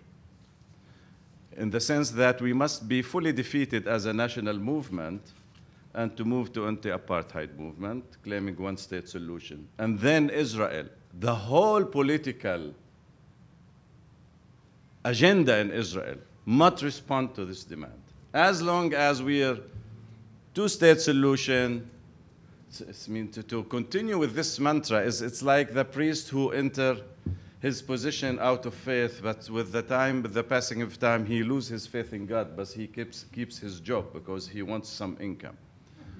in the sense that we must be fully defeated as a national movement and to move to anti-apartheid movement, claiming one-state solution. And then Israel, the whole political agenda in Israel must respond to this demand. As long as we are two-state solution, I mean, to continue with this mantra, it's like the priest who enter his position out of faith, but with the passing of time, he loses his faith in God, but he keeps his job because he wants some income.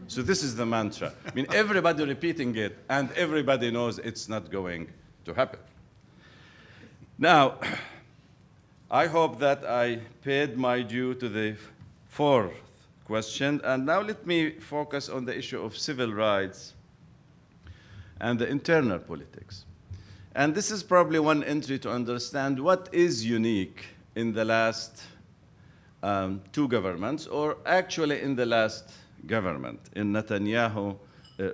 So this is the mantra. I mean, everybody repeating it, and everybody knows it's not going to happen. Now, I hope that I paid my due to the fourth question, and now let me focus on the issue of civil rights and the internal politics. And this is probably one entry to understand what is unique in the last two governments, or actually in the last government, in Netanyahu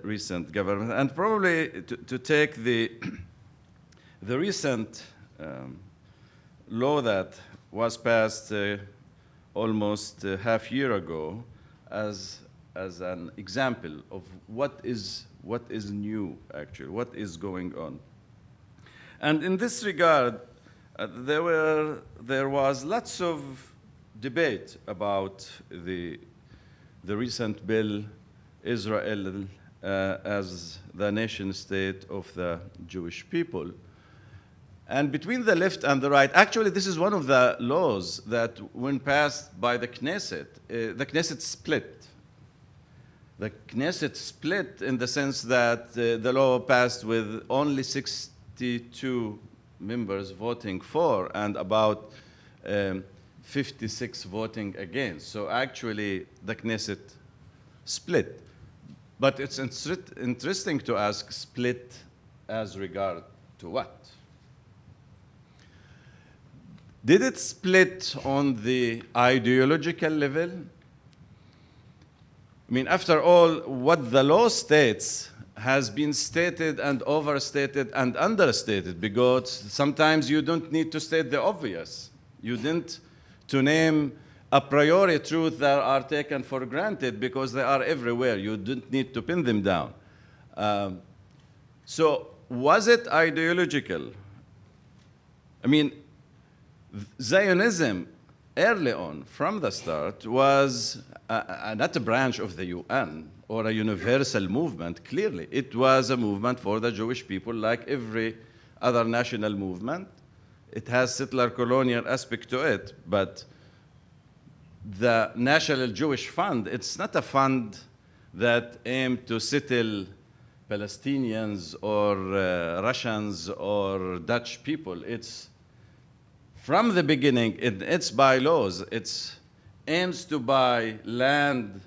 recent government, and probably to take the recent law that was passed almost half year ago as an example of what is new, actually, what is going on. And in this regard, there was lots of debate about the recent bill, Israel as the nation state of the Jewish people. And between the left and the right, actually this is one of the laws that when passed by the Knesset, the Knesset split. The Knesset split in the sense that the law passed with only 62 members voting for and about 56 voting against. So actually the Knesset split. But it's interesting to ask, split as regard to what? Did it split on the ideological level? I mean, after all, what the law states has been stated and overstated and understated, because sometimes you don't need to state the obvious. You didn't to name a priori truth that are taken for granted because they are everywhere. You didn't need to pin them down. So was it ideological? I mean, Zionism, early on, from the start, was not a branch of the UN or a universal movement. Clearly, it was a movement for the Jewish people like every other national movement. It has settler colonial aspect to it, but the National Jewish Fund, it's not a fund that aimed to settle Palestinians or Russians or Dutch people. It's from the beginning, in its bylaws, it aims to buy land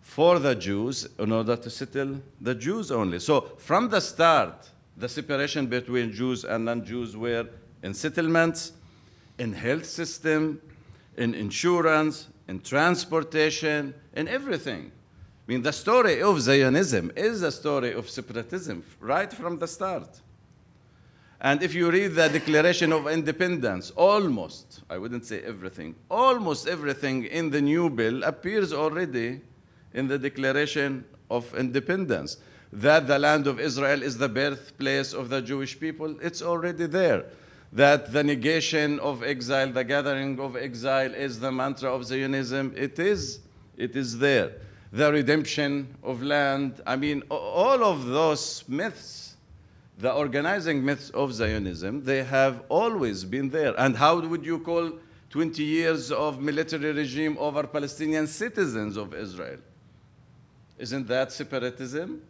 for the Jews in order to settle the Jews only. So from the start, the separation between Jews and non-Jews were in settlements, in health system, in insurance, in transportation, in everything. I mean, the story of Zionism is a story of separatism right from the start. And if you read the Declaration of Independence, almost, I wouldn't say everything, almost everything in the new bill appears already in the Declaration of Independence. That the land of Israel is the birthplace of the Jewish people, it's already there. That the negation of exile, the gathering of exile is the mantra of Zionism, it is there. The redemption of land, I mean, all of those myths, the organizing myths of Zionism, they have always been there. And how would you call 20 years of military regime over Palestinian citizens of Israel? Isn't that separatism?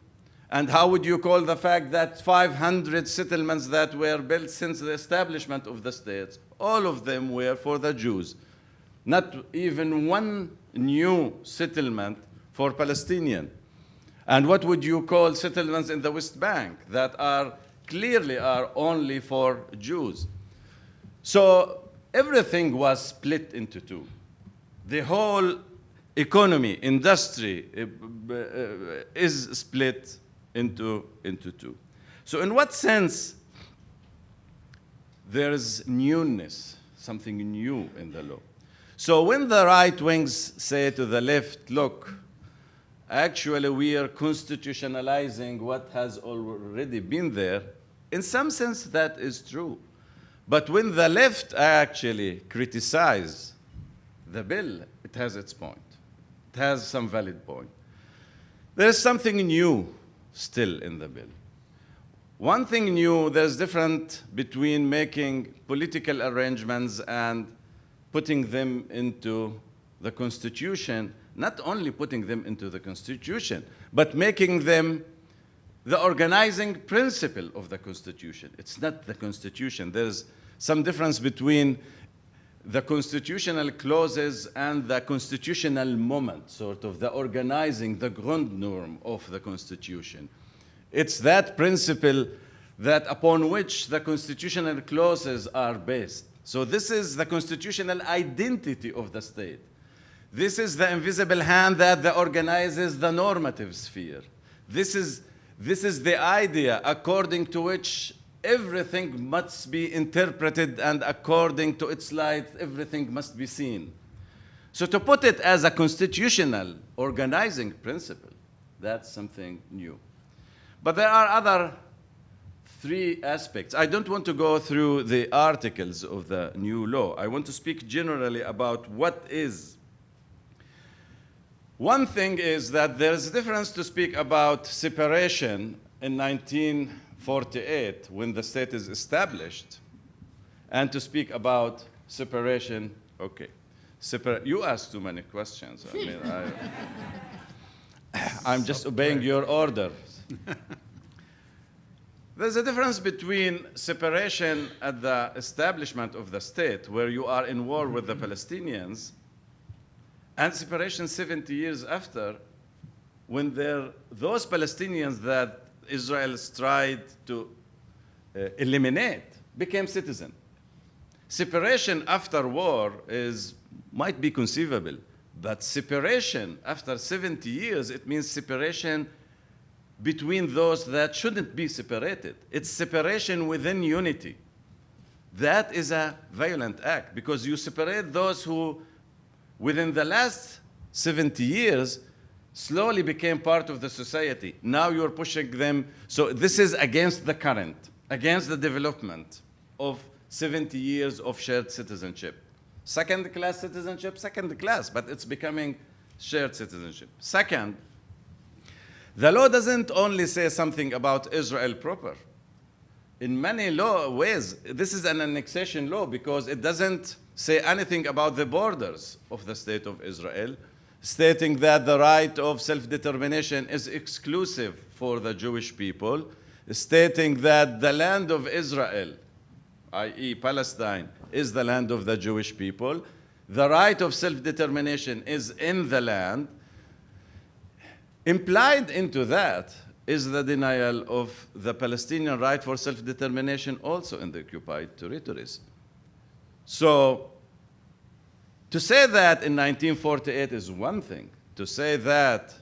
And how would you call the fact that 500 settlements that were built since the establishment of the states, all of them were for the Jews? Not even one new settlement for Palestinian. And what would you call settlements in the West Bank that are clearly only for Jews? So everything was split into two. The whole economy, industry is split into two. So in what sense there is newness, something new in the law? So when the right wings say to the left, look, actually we are constitutionalizing what has already been there, in some sense that is true. But when the left actually criticize the bill, it has its point. It has some valid point. There is something new still in the bill. One thing new, there's difference between making political arrangements and putting them into the Constitution, not only putting them into the Constitution, but making them the organizing principle of the Constitution. It's not the Constitution. There's some difference between the constitutional clauses and the constitutional moment, sort of the organizing, the Grundnorm of the Constitution. It's that principle that upon which the constitutional clauses are based. So this is the constitutional identity of the state. This is the invisible hand that organizes the normative sphere. This is the idea according to which everything must be interpreted, and according to its light, everything must be seen. So to put it as a constitutional organizing principle, that's something new. But there are other three aspects. I don't want to go through the articles of the new law. I want to speak generally about what is. One thing is that there's a difference to speak about separation in 1948 when the state is established, and to speak about separation, okay. You asked too many questions. I mean, I'm just obeying your order. There's a difference between separation at the establishment of the state, where you are in war with the Palestinians, and separation 70 years after, when those Palestinians that Israel tried to eliminate became citizen. Separation after war might be conceivable, but separation after 70 years, it means separation between those that shouldn't be separated. It's separation within unity. That is a violent act, because you separate those who, within the last 70 years, slowly became part of the society. Now you're pushing them. So this is against the current, against the development of 70 years of shared citizenship. Second-class citizenship, second class, but it's becoming shared citizenship. Second, The law doesn't only say something about Israel proper. In many ways, this is an annexation law because it doesn't say anything about the borders of the state of Israel, stating that the right of self-determination is exclusive for the Jewish people, stating that the land of Israel, i.e. Palestine, is the land of the Jewish people. The right of self-determination is in the land. Implied into that is the denial of the Palestinian right for self-determination also in the occupied territories. So, to say that in 1948 is one thing. To say that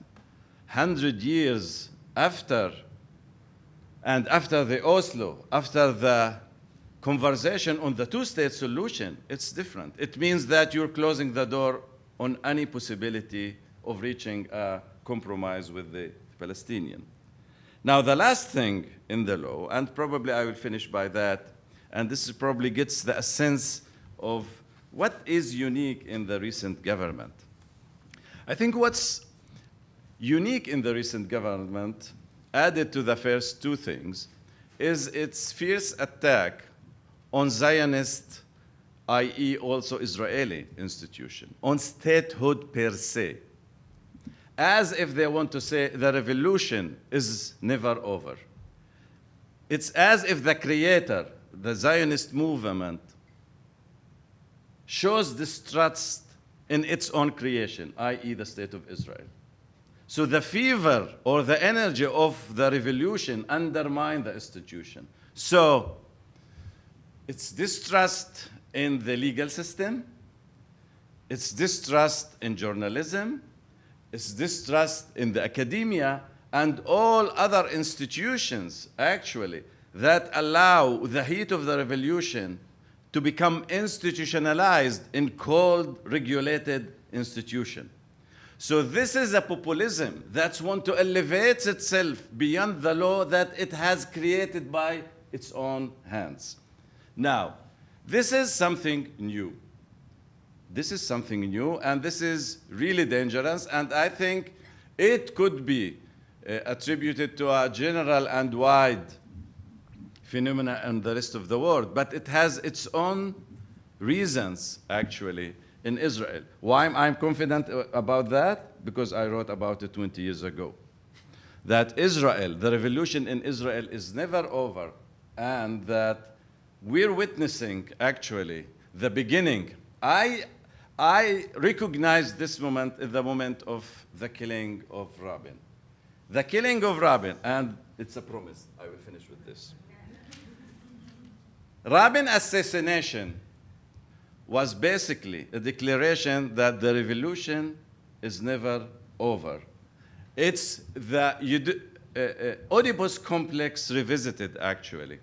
100 years after, and after the Oslo, after the conversation on the two-state solution, it's different. It means that you're closing the door on any possibility of reaching a compromise with the Palestinian. Now, the last thing in the law, and probably I will finish by that, and this probably gets the sense of what is unique in the recent government. I think what's unique in the recent government, added to the first two things, is its fierce attack on Zionist, i.e. also Israeli institution, on statehood per se, as if they want to say the revolution is never over. It's as if the creator, the Zionist movement, shows distrust in its own creation, i.e. the state of Israel. So the fever or the energy of the revolution undermine the institution. So it's distrust in the legal system, it's distrust in journalism, it's distrust in the academia, and all other institutions, actually, that allow the heat of the revolution to become institutionalized in cold, regulated institution. So this is a populism that wants to elevate itself beyond the law that it has created by its own hands. Now, this is something new. This is something new, and this is really dangerous, and I think it could be attributed to a general and wide phenomena in the rest of the world, but it has its own reasons, actually, in Israel. Why I'm confident about that? Because I wrote about it 20 years ago. That Israel, the revolution in Israel is never over, and that we're witnessing, actually, the beginning. I recognize this moment as the moment of the killing of Rabin. The killing of Rabin, and it's a promise, I will finish with this. Rabin assassination was basically a declaration that the revolution is never over. It's the Oedipus complex revisited, actually.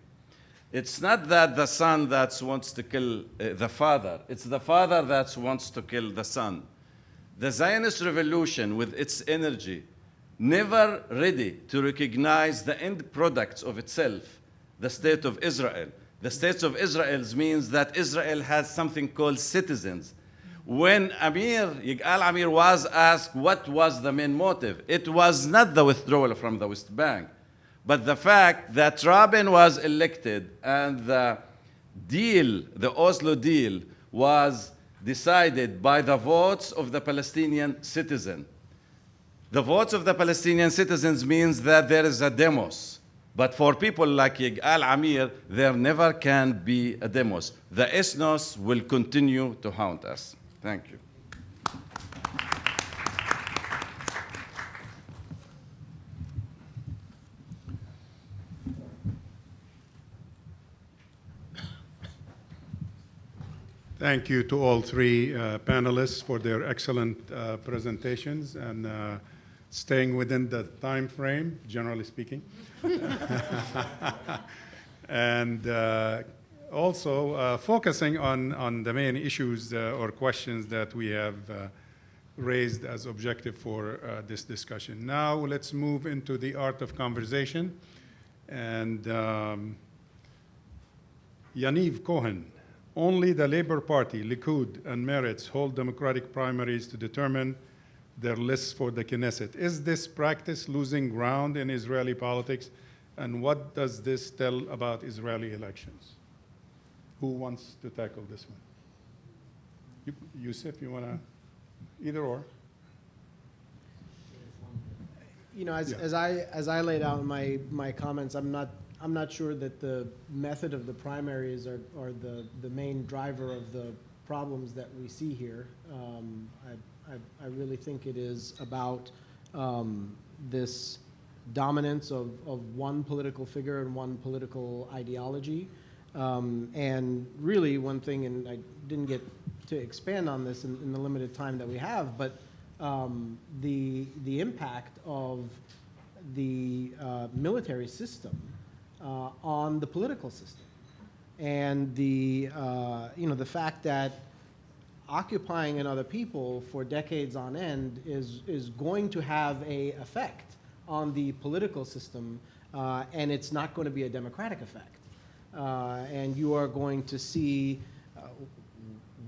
It's not that the son that wants to kill the father. It's the father that wants to kill the son. The Zionist revolution, with its energy, never ready to recognize the end products of itself, the state of Israel. The state of Israel means that Israel has something called citizens. When Yigal Amir was asked what was the main motive, it was not the withdrawal from the West Bank, but the fact that Rabin was elected and the deal, the Oslo deal, was decided by the votes of the Palestinian citizen. The votes of the Palestinian citizens means that there is a demos. But for people like Yigal Amir, there never can be a demos. The ethnos will continue to haunt us. Thank you. Thank you to all three panelists for their excellent presentations and staying within the time frame, generally speaking. And also focusing on the main issues or questions that we have raised as objective for this discussion. Now let's move into the art of conversation. And Yaniv Cohen. Only the Labour Party, Likud, and Meretz hold democratic primaries to determine their lists for the Knesset. Is this practice losing ground in Israeli politics? And what does this tell about Israeli elections? Who wants to tackle this one? Yousef, you want to? Either or. You know, Yeah. as I laid out in my comments, I'm not sure that the method of the primaries are the main driver of the problems that we see here. I really think it is about this dominance of one political figure and one political ideology. And really one thing, and I didn't get to expand on this in the limited time that we have, but the impact of the military system on the political system, and the the fact that occupying another people for decades on end is going to have a effect on the political system, and it's not going to be a democratic effect, and you are going to see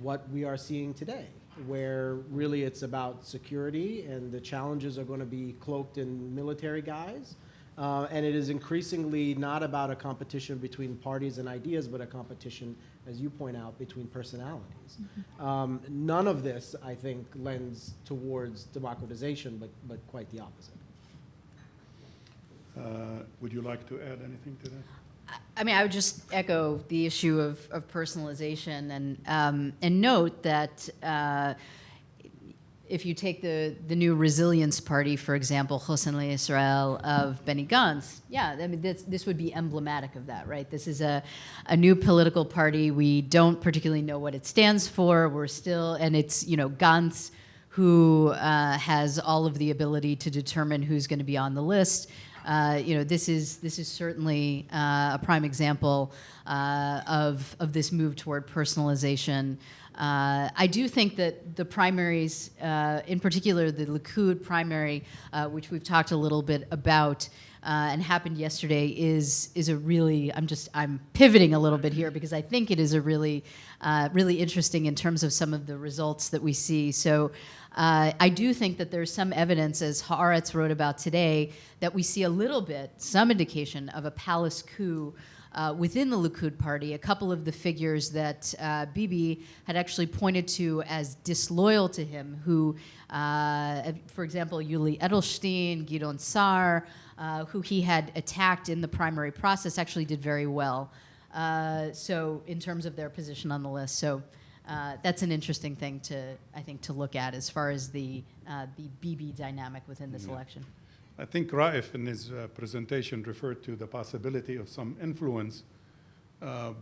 what we are seeing today, where really it's about security and the challenges are going to be cloaked in military guise. And it is increasingly not about a competition between parties and ideas, but a competition, as you point out, between personalities. None of this, I think, lends towards democratization, but quite the opposite. Would you like to add anything to that? I mean, I would just echo the issue of personalization and note that if you take the new Resilience Party, for example, Hosn Israel of Benny Gantz, yeah, I mean, this would be emblematic of that, right? This is a new political party. We don't particularly know what it stands for. We're still, and it's, Gantz who has all of the ability to determine who's going to be on the list. This is certainly a prime example of this move toward personalization. I do think that the primaries, in particular the Likud primary, which we've talked a little bit about and happened yesterday, is a really, I'm pivoting a little bit here because I think it is a really interesting in terms of some of the results that we see. So I do think that there's some evidence, as Haaretz wrote about today, that we see a little bit, some indication of a palace coup within the Likud party. A couple of the figures that Bibi had actually pointed to as disloyal to him, who, for example, Yuli Edelstein, Gidon Sar, who he had attacked in the primary process, actually did very well. So in terms of their position on the list. So that's an interesting thing to look at as far as the Bibi dynamic within this election. I think Raef in his presentation referred to the possibility of some influence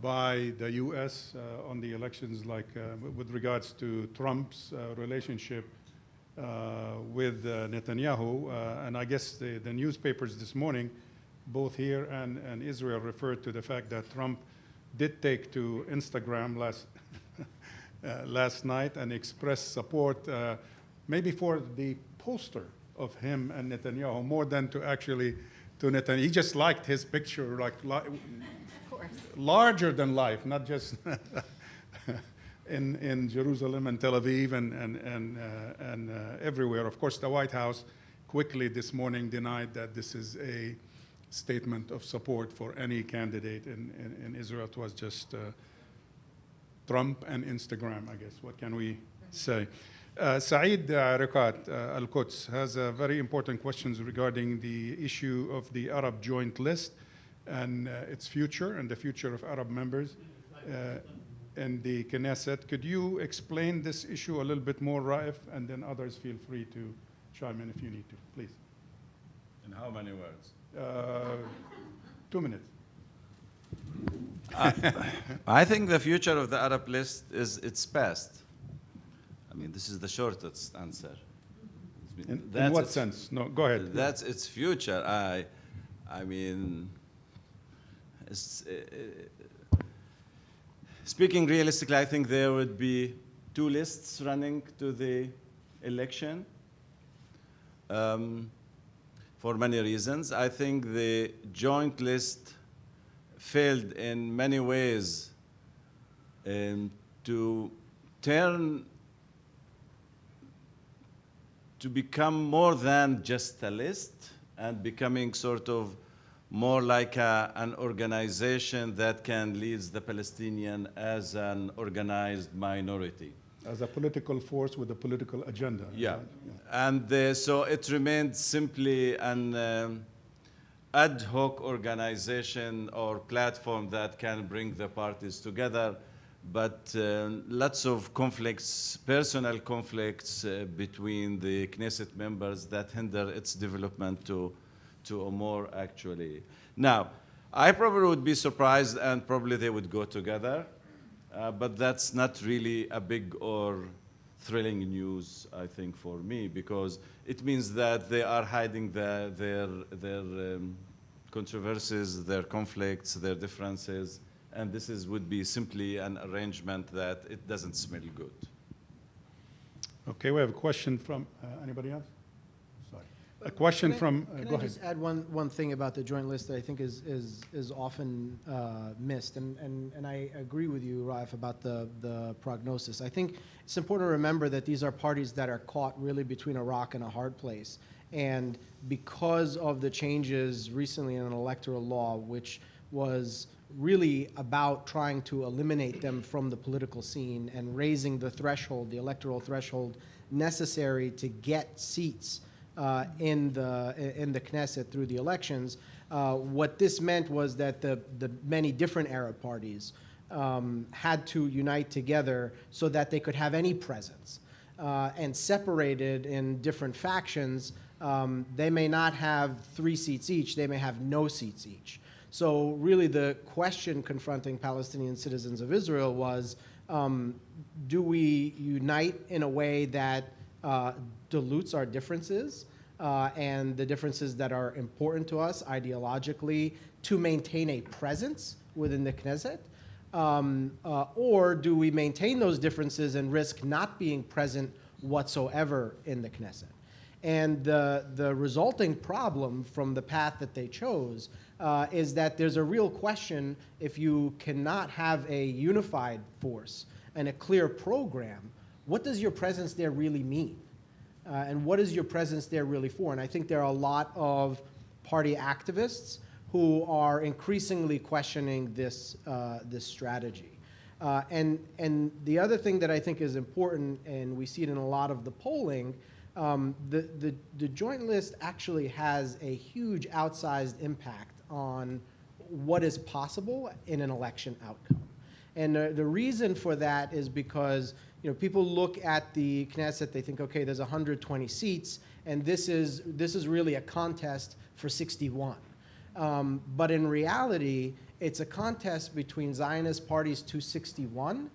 by the U.S. On the elections, like with regards to Trump's relationship with Netanyahu. And I guess the newspapers this morning, both here and Israel, referred to the fact that Trump did take to Instagram last night and express support maybe for the poster of him and Netanyahu more than to actually to Netanyahu. He just liked his picture, larger than life, not just in Jerusalem and Tel Aviv and everywhere. Of course, the White House quickly this morning denied that this is a statement of support for any candidate in Israel. It was just Trump and Instagram, I guess. What can we say? Saeed Riqat Al-Quds has very important questions regarding the issue of the Arab Joint List and its future and the future of Arab members in the Knesset. Could you explain this issue a little bit more, Raef, and then others feel free to chime in if you need to, please. In how many words? 2 minutes. I think the future of the Arab list is its past. I mean, this is the shortest answer. In what sense? No, go ahead. That's its future. I mean, speaking realistically, I think there would be 2 lists running to the election for many reasons. I think the joint list failed in many ways to turn to become more than just a list and becoming sort of more like an organization that can lead the Palestinian as an organized minority. As a political force with a political agenda. Yeah. And so it remained simply an ad hoc organization or platform that can bring the parties together, but lots of conflicts, personal conflicts between the Knesset members that hinder its development to a more actually. Now, I probably would be surprised and probably they would go together, but that's not really a big or thrilling news, I think, for me, because it means that they are hiding their controversies, their conflicts, their differences, and this would be simply an arrangement that it doesn't smell good. Okay, we have a question from anybody else? Sorry. A question from, Can go I ahead. just add one thing about the joint list that I think is often missed, and I agree with you, Raef, about the prognosis. I think it's important to remember that these are parties that are caught really between a rock and a hard place. And because of the changes recently in an electoral law, which was really about trying to eliminate them from the political scene and raising the threshold, the electoral threshold necessary to get seats in the Knesset through the elections, what this meant was that the many different Arab parties had to unite together so that they could have any presence. And separated in different factions, they may not have 3 seats each, they may have no seats each. So really the question confronting Palestinian citizens of Israel was, do we unite in a way that dilutes our differences and the differences that are important to us ideologically to maintain a presence within the Knesset? Or do we maintain those differences and risk not being present whatsoever in the Knesset? And the resulting problem from the path that they chose is that there's a real question if you cannot have a unified force and a clear program, what does your presence there really mean? And what is your presence there really for? And I think there are a lot of party activists who are increasingly questioning this strategy. And the other thing that I think is important, and we see it in a lot of the polling, the joint list actually has a huge outsized impact on what is possible in an election outcome. And the reason for that is because people look at the Knesset, they think, okay, there's 120 seats, and this is really a contest for 61. But in reality, it's a contest between Zionist parties 261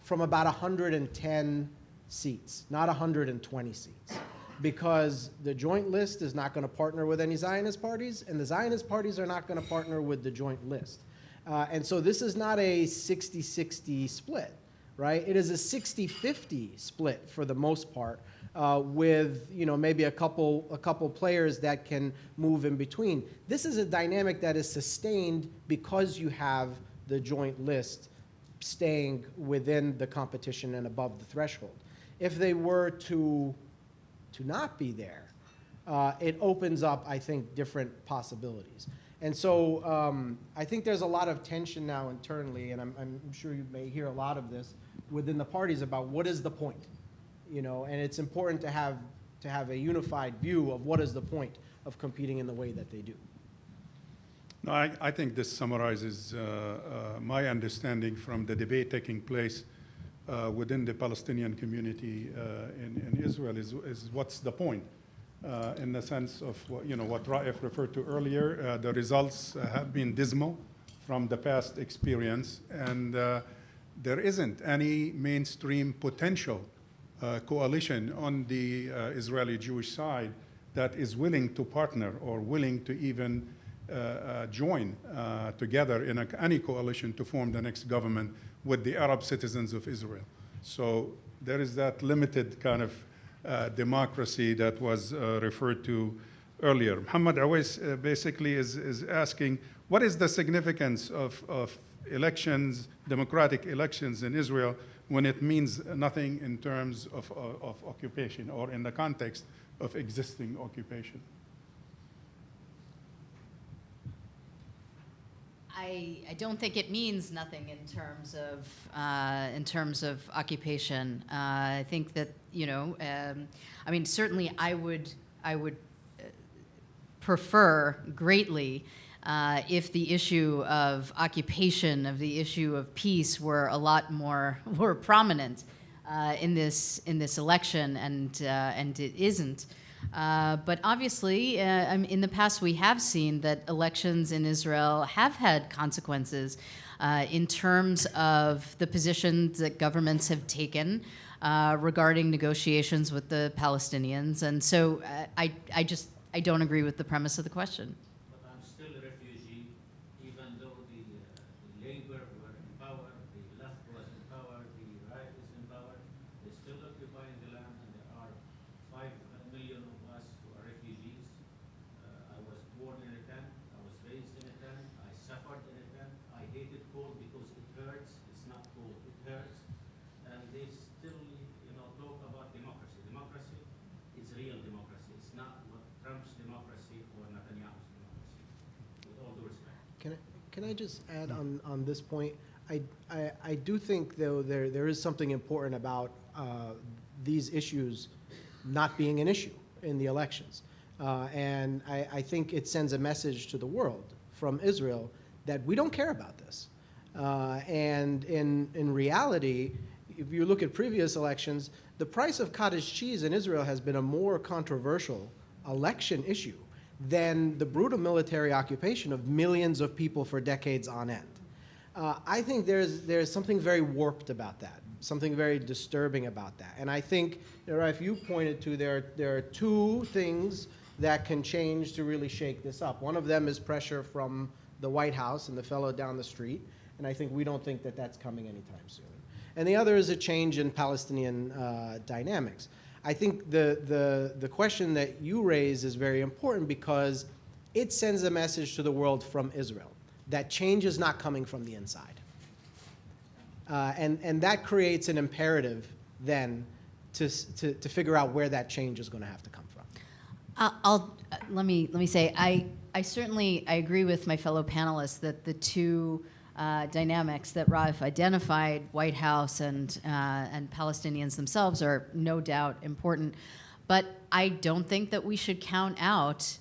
from about 110 seats, not 120 seats. Because the joint list is not going to partner with any Zionist parties, and the Zionist parties are not going to partner with the joint list. And so this is not a 60-60 split, right? It is a 60-50 split for the most part, with maybe a couple players that can move in between. This is a dynamic that is sustained because you have the joint list staying within the competition and above the threshold. If they were to not be there, it opens up, I think, different possibilities. And so I think there's a lot of tension now internally, and I'm sure you may hear a lot of this within the parties about what is the point, and it's important to have a unified view of what is the point of competing in the way that they do. No, I think this summarizes my understanding from the debate taking place within the Palestinian community in Israel is what's the point? In the sense of what Raef referred to earlier, the results have been dismal from the past experience, and there isn't any mainstream potential coalition on the Israeli Jewish side that is willing to partner or willing to even join together in any coalition to form the next government with the Arab citizens of Israel. So there is that limited kind of democracy that was referred to earlier. Muhammad Awais basically is asking, what is the significance of elections, democratic elections in Israel, when it means nothing in terms of occupation or in the context of existing occupation? I don't think it means nothing in terms of occupation. I think that I mean, certainly I would prefer greatly if the issue of occupation, of the issue of peace, were a lot more prominent in this election, and it isn't. But obviously, in the past, we have seen that elections in Israel have had consequences in terms of the positions that governments have taken regarding negotiations with the Palestinians. And so I don't agree with the premise of the question. But I'm still a refugee, even though the Labour were in power, the left was in power, the right is in power. They're still occupying the land, and there are 5 million of us who are refugees. I was born in a tent. I was raised in a tent. I suffered in a tent. I hated cold because it hurts. It's not cold. It hurts. And they still, talk about democracy. Democracy is real democracy. It's not what Trump's democracy or Netanyahu's democracy. With all due respect. Can I just add on this point? I do think, though, there is something important about these issues not being an issue in the elections. And I think it sends a message to the world from Israel that we don't care about this. And in reality, if you look at previous elections, the price of cottage cheese in Israel has been a more controversial election issue than the brutal military occupation of millions of people for decades on end. I think there's something very warped about that, something very disturbing about that. And I think, Raef, you pointed to there are 2 things that can change to really shake this up. One of them is pressure from the White House and the fellow down the street, and I think we don't think that that's coming anytime soon. And the other is a change in Palestinian dynamics. I think the question that you raise is very important because it sends a message to the world from Israel that change is not coming from the inside. And that creates an imperative then to figure out where that change is going to have to come from. Let me say, I certainly agree with my fellow panelists that the 2 dynamics that Raef identified, White House and Palestinians themselves, are no doubt important. But I don't think that we should count out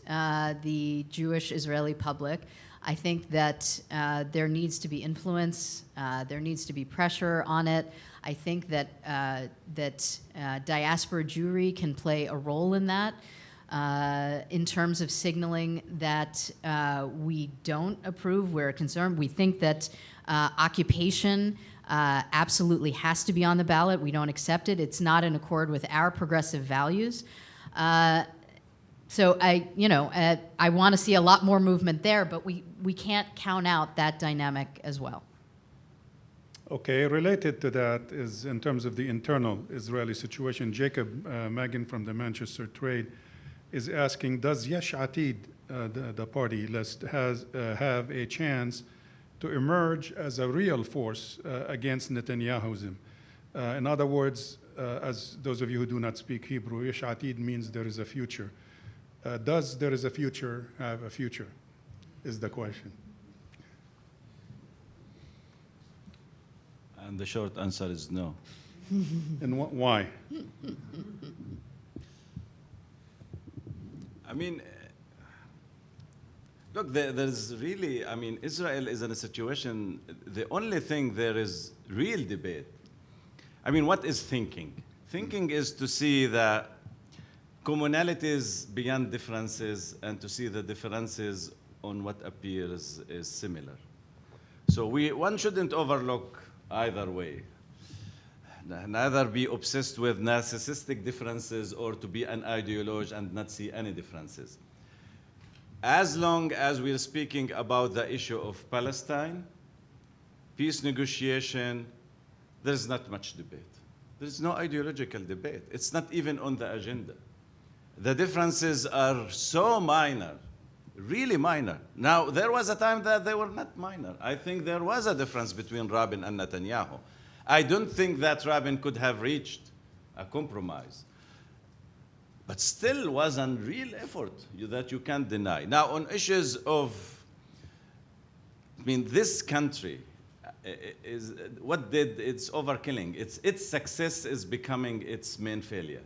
the Jewish Israeli public. I think that there needs to be influence, there needs to be pressure on it. I think that diaspora Jewry can play a role in that. In terms of signaling that we don't approve, we're concerned. We think that occupation absolutely has to be on the ballot. We don't accept it. It's not in accord with our progressive values. So I want to see a lot more movement there, but we can't count out that dynamic as well. Okay, related to that is in terms of the internal Israeli situation, Jacob Magan from the Manchester Trade is asking, does Yesh Atid, the party list, have a chance to emerge as a real force against Netanyahuism? In other words, as those of you who do not speak Hebrew, Yesh Atid means there is a future. Does there is a future have a future, is the question. And the short answer is no. And why? I mean, look, there's really, I mean, Israel is in a situation, the only thing there is real debate. I mean, what is thinking? Thinking is to see the commonalities beyond differences and to see the differences on what appears is similar. So one shouldn't overlook either way. Neither be obsessed with narcissistic differences or to be an ideologue and not see any differences. As long as we're speaking about the issue of Palestine, peace negotiation, there's not much debate. There's no ideological debate. It's not even on the agenda. The differences are so minor, really minor. Now, there was a time that they were not minor. I think there was a difference between Rabin and Netanyahu. I don't think that Rabin could have reached a compromise. But still was a real effort that you can't deny. Now, on issues of, I mean, this country is what did its overkilling. Its success is becoming its main failure.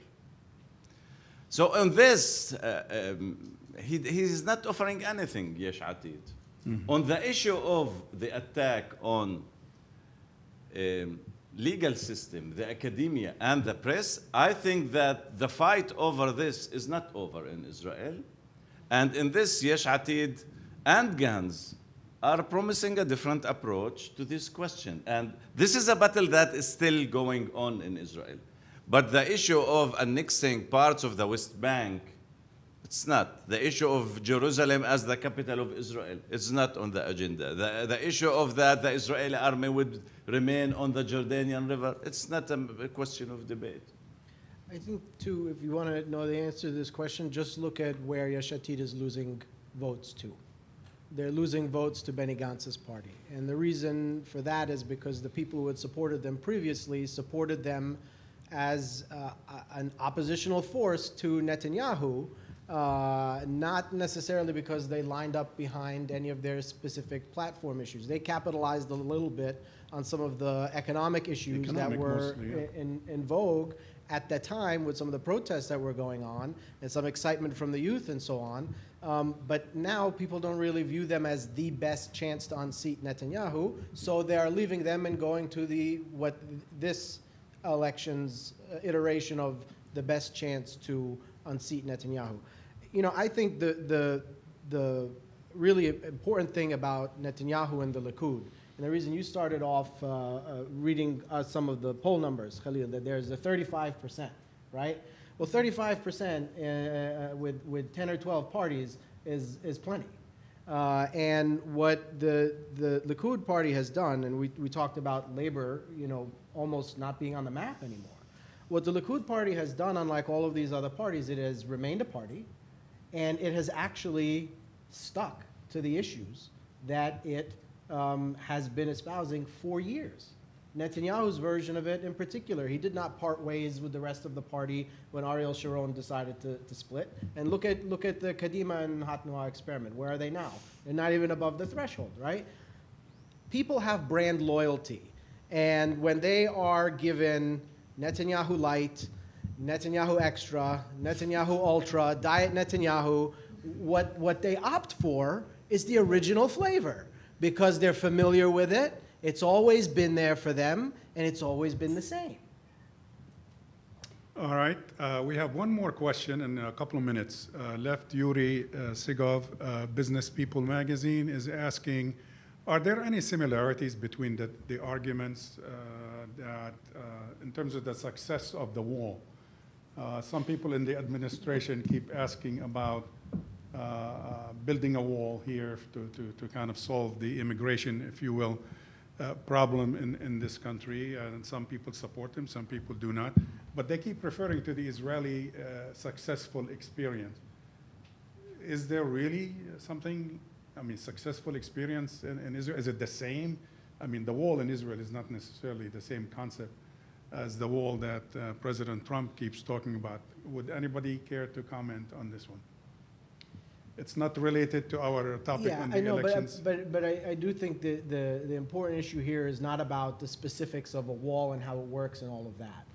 So on this, he's not offering anything, Yesh Atid. On the issue of the attack on legal system, the academia, and the press, I think that the fight over this is not over in Israel. And in this, Yesh Atid and Gantz are promising a different approach to this question. And this is a battle that is still going on in Israel. But the issue of annexing parts of the West Bank, it's not. The issue of Jerusalem as the capital of Israel, it's not on the agenda. The issue of that the Israeli army would remain on the Jordanian River, it's not a question of debate. I think, too, if you want to know the answer to this question, just look at where Yesh Atid is losing votes to. They're losing votes to Benny Gantz's party. And the reason for that is because the people who had supported them previously supported them as an oppositional force to Netanyahu, not necessarily because they lined up behind any of their specific platform issues. They capitalized a little bit on some of the economic issues that were mostly, yeah. in vogue at that time with some of the protests that were going on and some excitement from the youth and so on. But now people don't really view them as the best chance to unseat Netanyahu, so they are leaving them and going to what this election's iteration of the best chance to unseat Netanyahu. You know, I think the really important thing about Netanyahu and the Likud, and the reason you started off reading some of the poll numbers, Khalil, that there's a 35%, right? Well, 35% with 10 or 12 parties is plenty. And what the Likud party has done, and we talked about labor, you know, almost not being on the map anymore. What the Likud party has done, unlike all of these other parties, it has remained a party, and it has actually stuck to the issues that it has been espousing for years. Netanyahu's version of it in particular, he did not part ways with the rest of the party when Ariel Sharon decided to split. And look at the Kadima and Hatnoah experiment. Where are they now? They're not even above the threshold, right? People have brand loyalty. And when they are given Netanyahu Light, Netanyahu Extra, Netanyahu Ultra, Diet Netanyahu, what they opt for is the original flavor because they're familiar with it. It's always been there for them, and it's always been the same. All right. We have one more question in a couple of minutes left. Yuri Sigov, Business People magazine, is asking, are there any similarities between the arguments that in terms of the success of the wall? Some people in the administration keep asking about building a wall here to kind of solve the immigration, if you will, problem in this country, and some people support them, some people do not. But they keep referring to the Israeli successful experience. Is there really something, I mean, successful experience in Israel? Is it the same? I mean, the wall in Israel is not necessarily the same concept as the wall that President Trump keeps talking about. Would anybody care to comment on this one? It's not related to our topic on the elections. But I do think the important issue here is not about the specifics of a wall and how it works and all of that.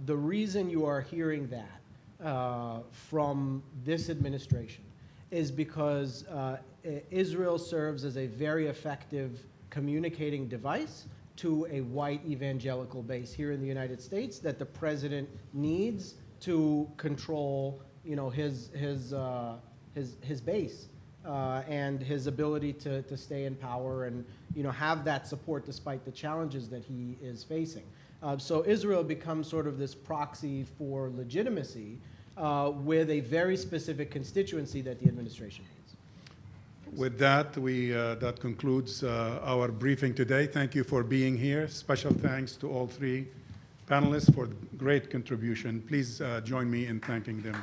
The reason you are hearing that from this administration is because Israel serves as a very effective communicating device to a white evangelical base here in the United States that the president needs to control, you know, his base and his ability to stay in power and, you know, have that support despite the challenges that he is facing. So Israel becomes sort of this proxy for legitimacy with a very specific constituency that the administration needs. With that, that concludes our briefing today. Thank you for being here. Special thanks to all three panelists for great contribution. Please join me in thanking them.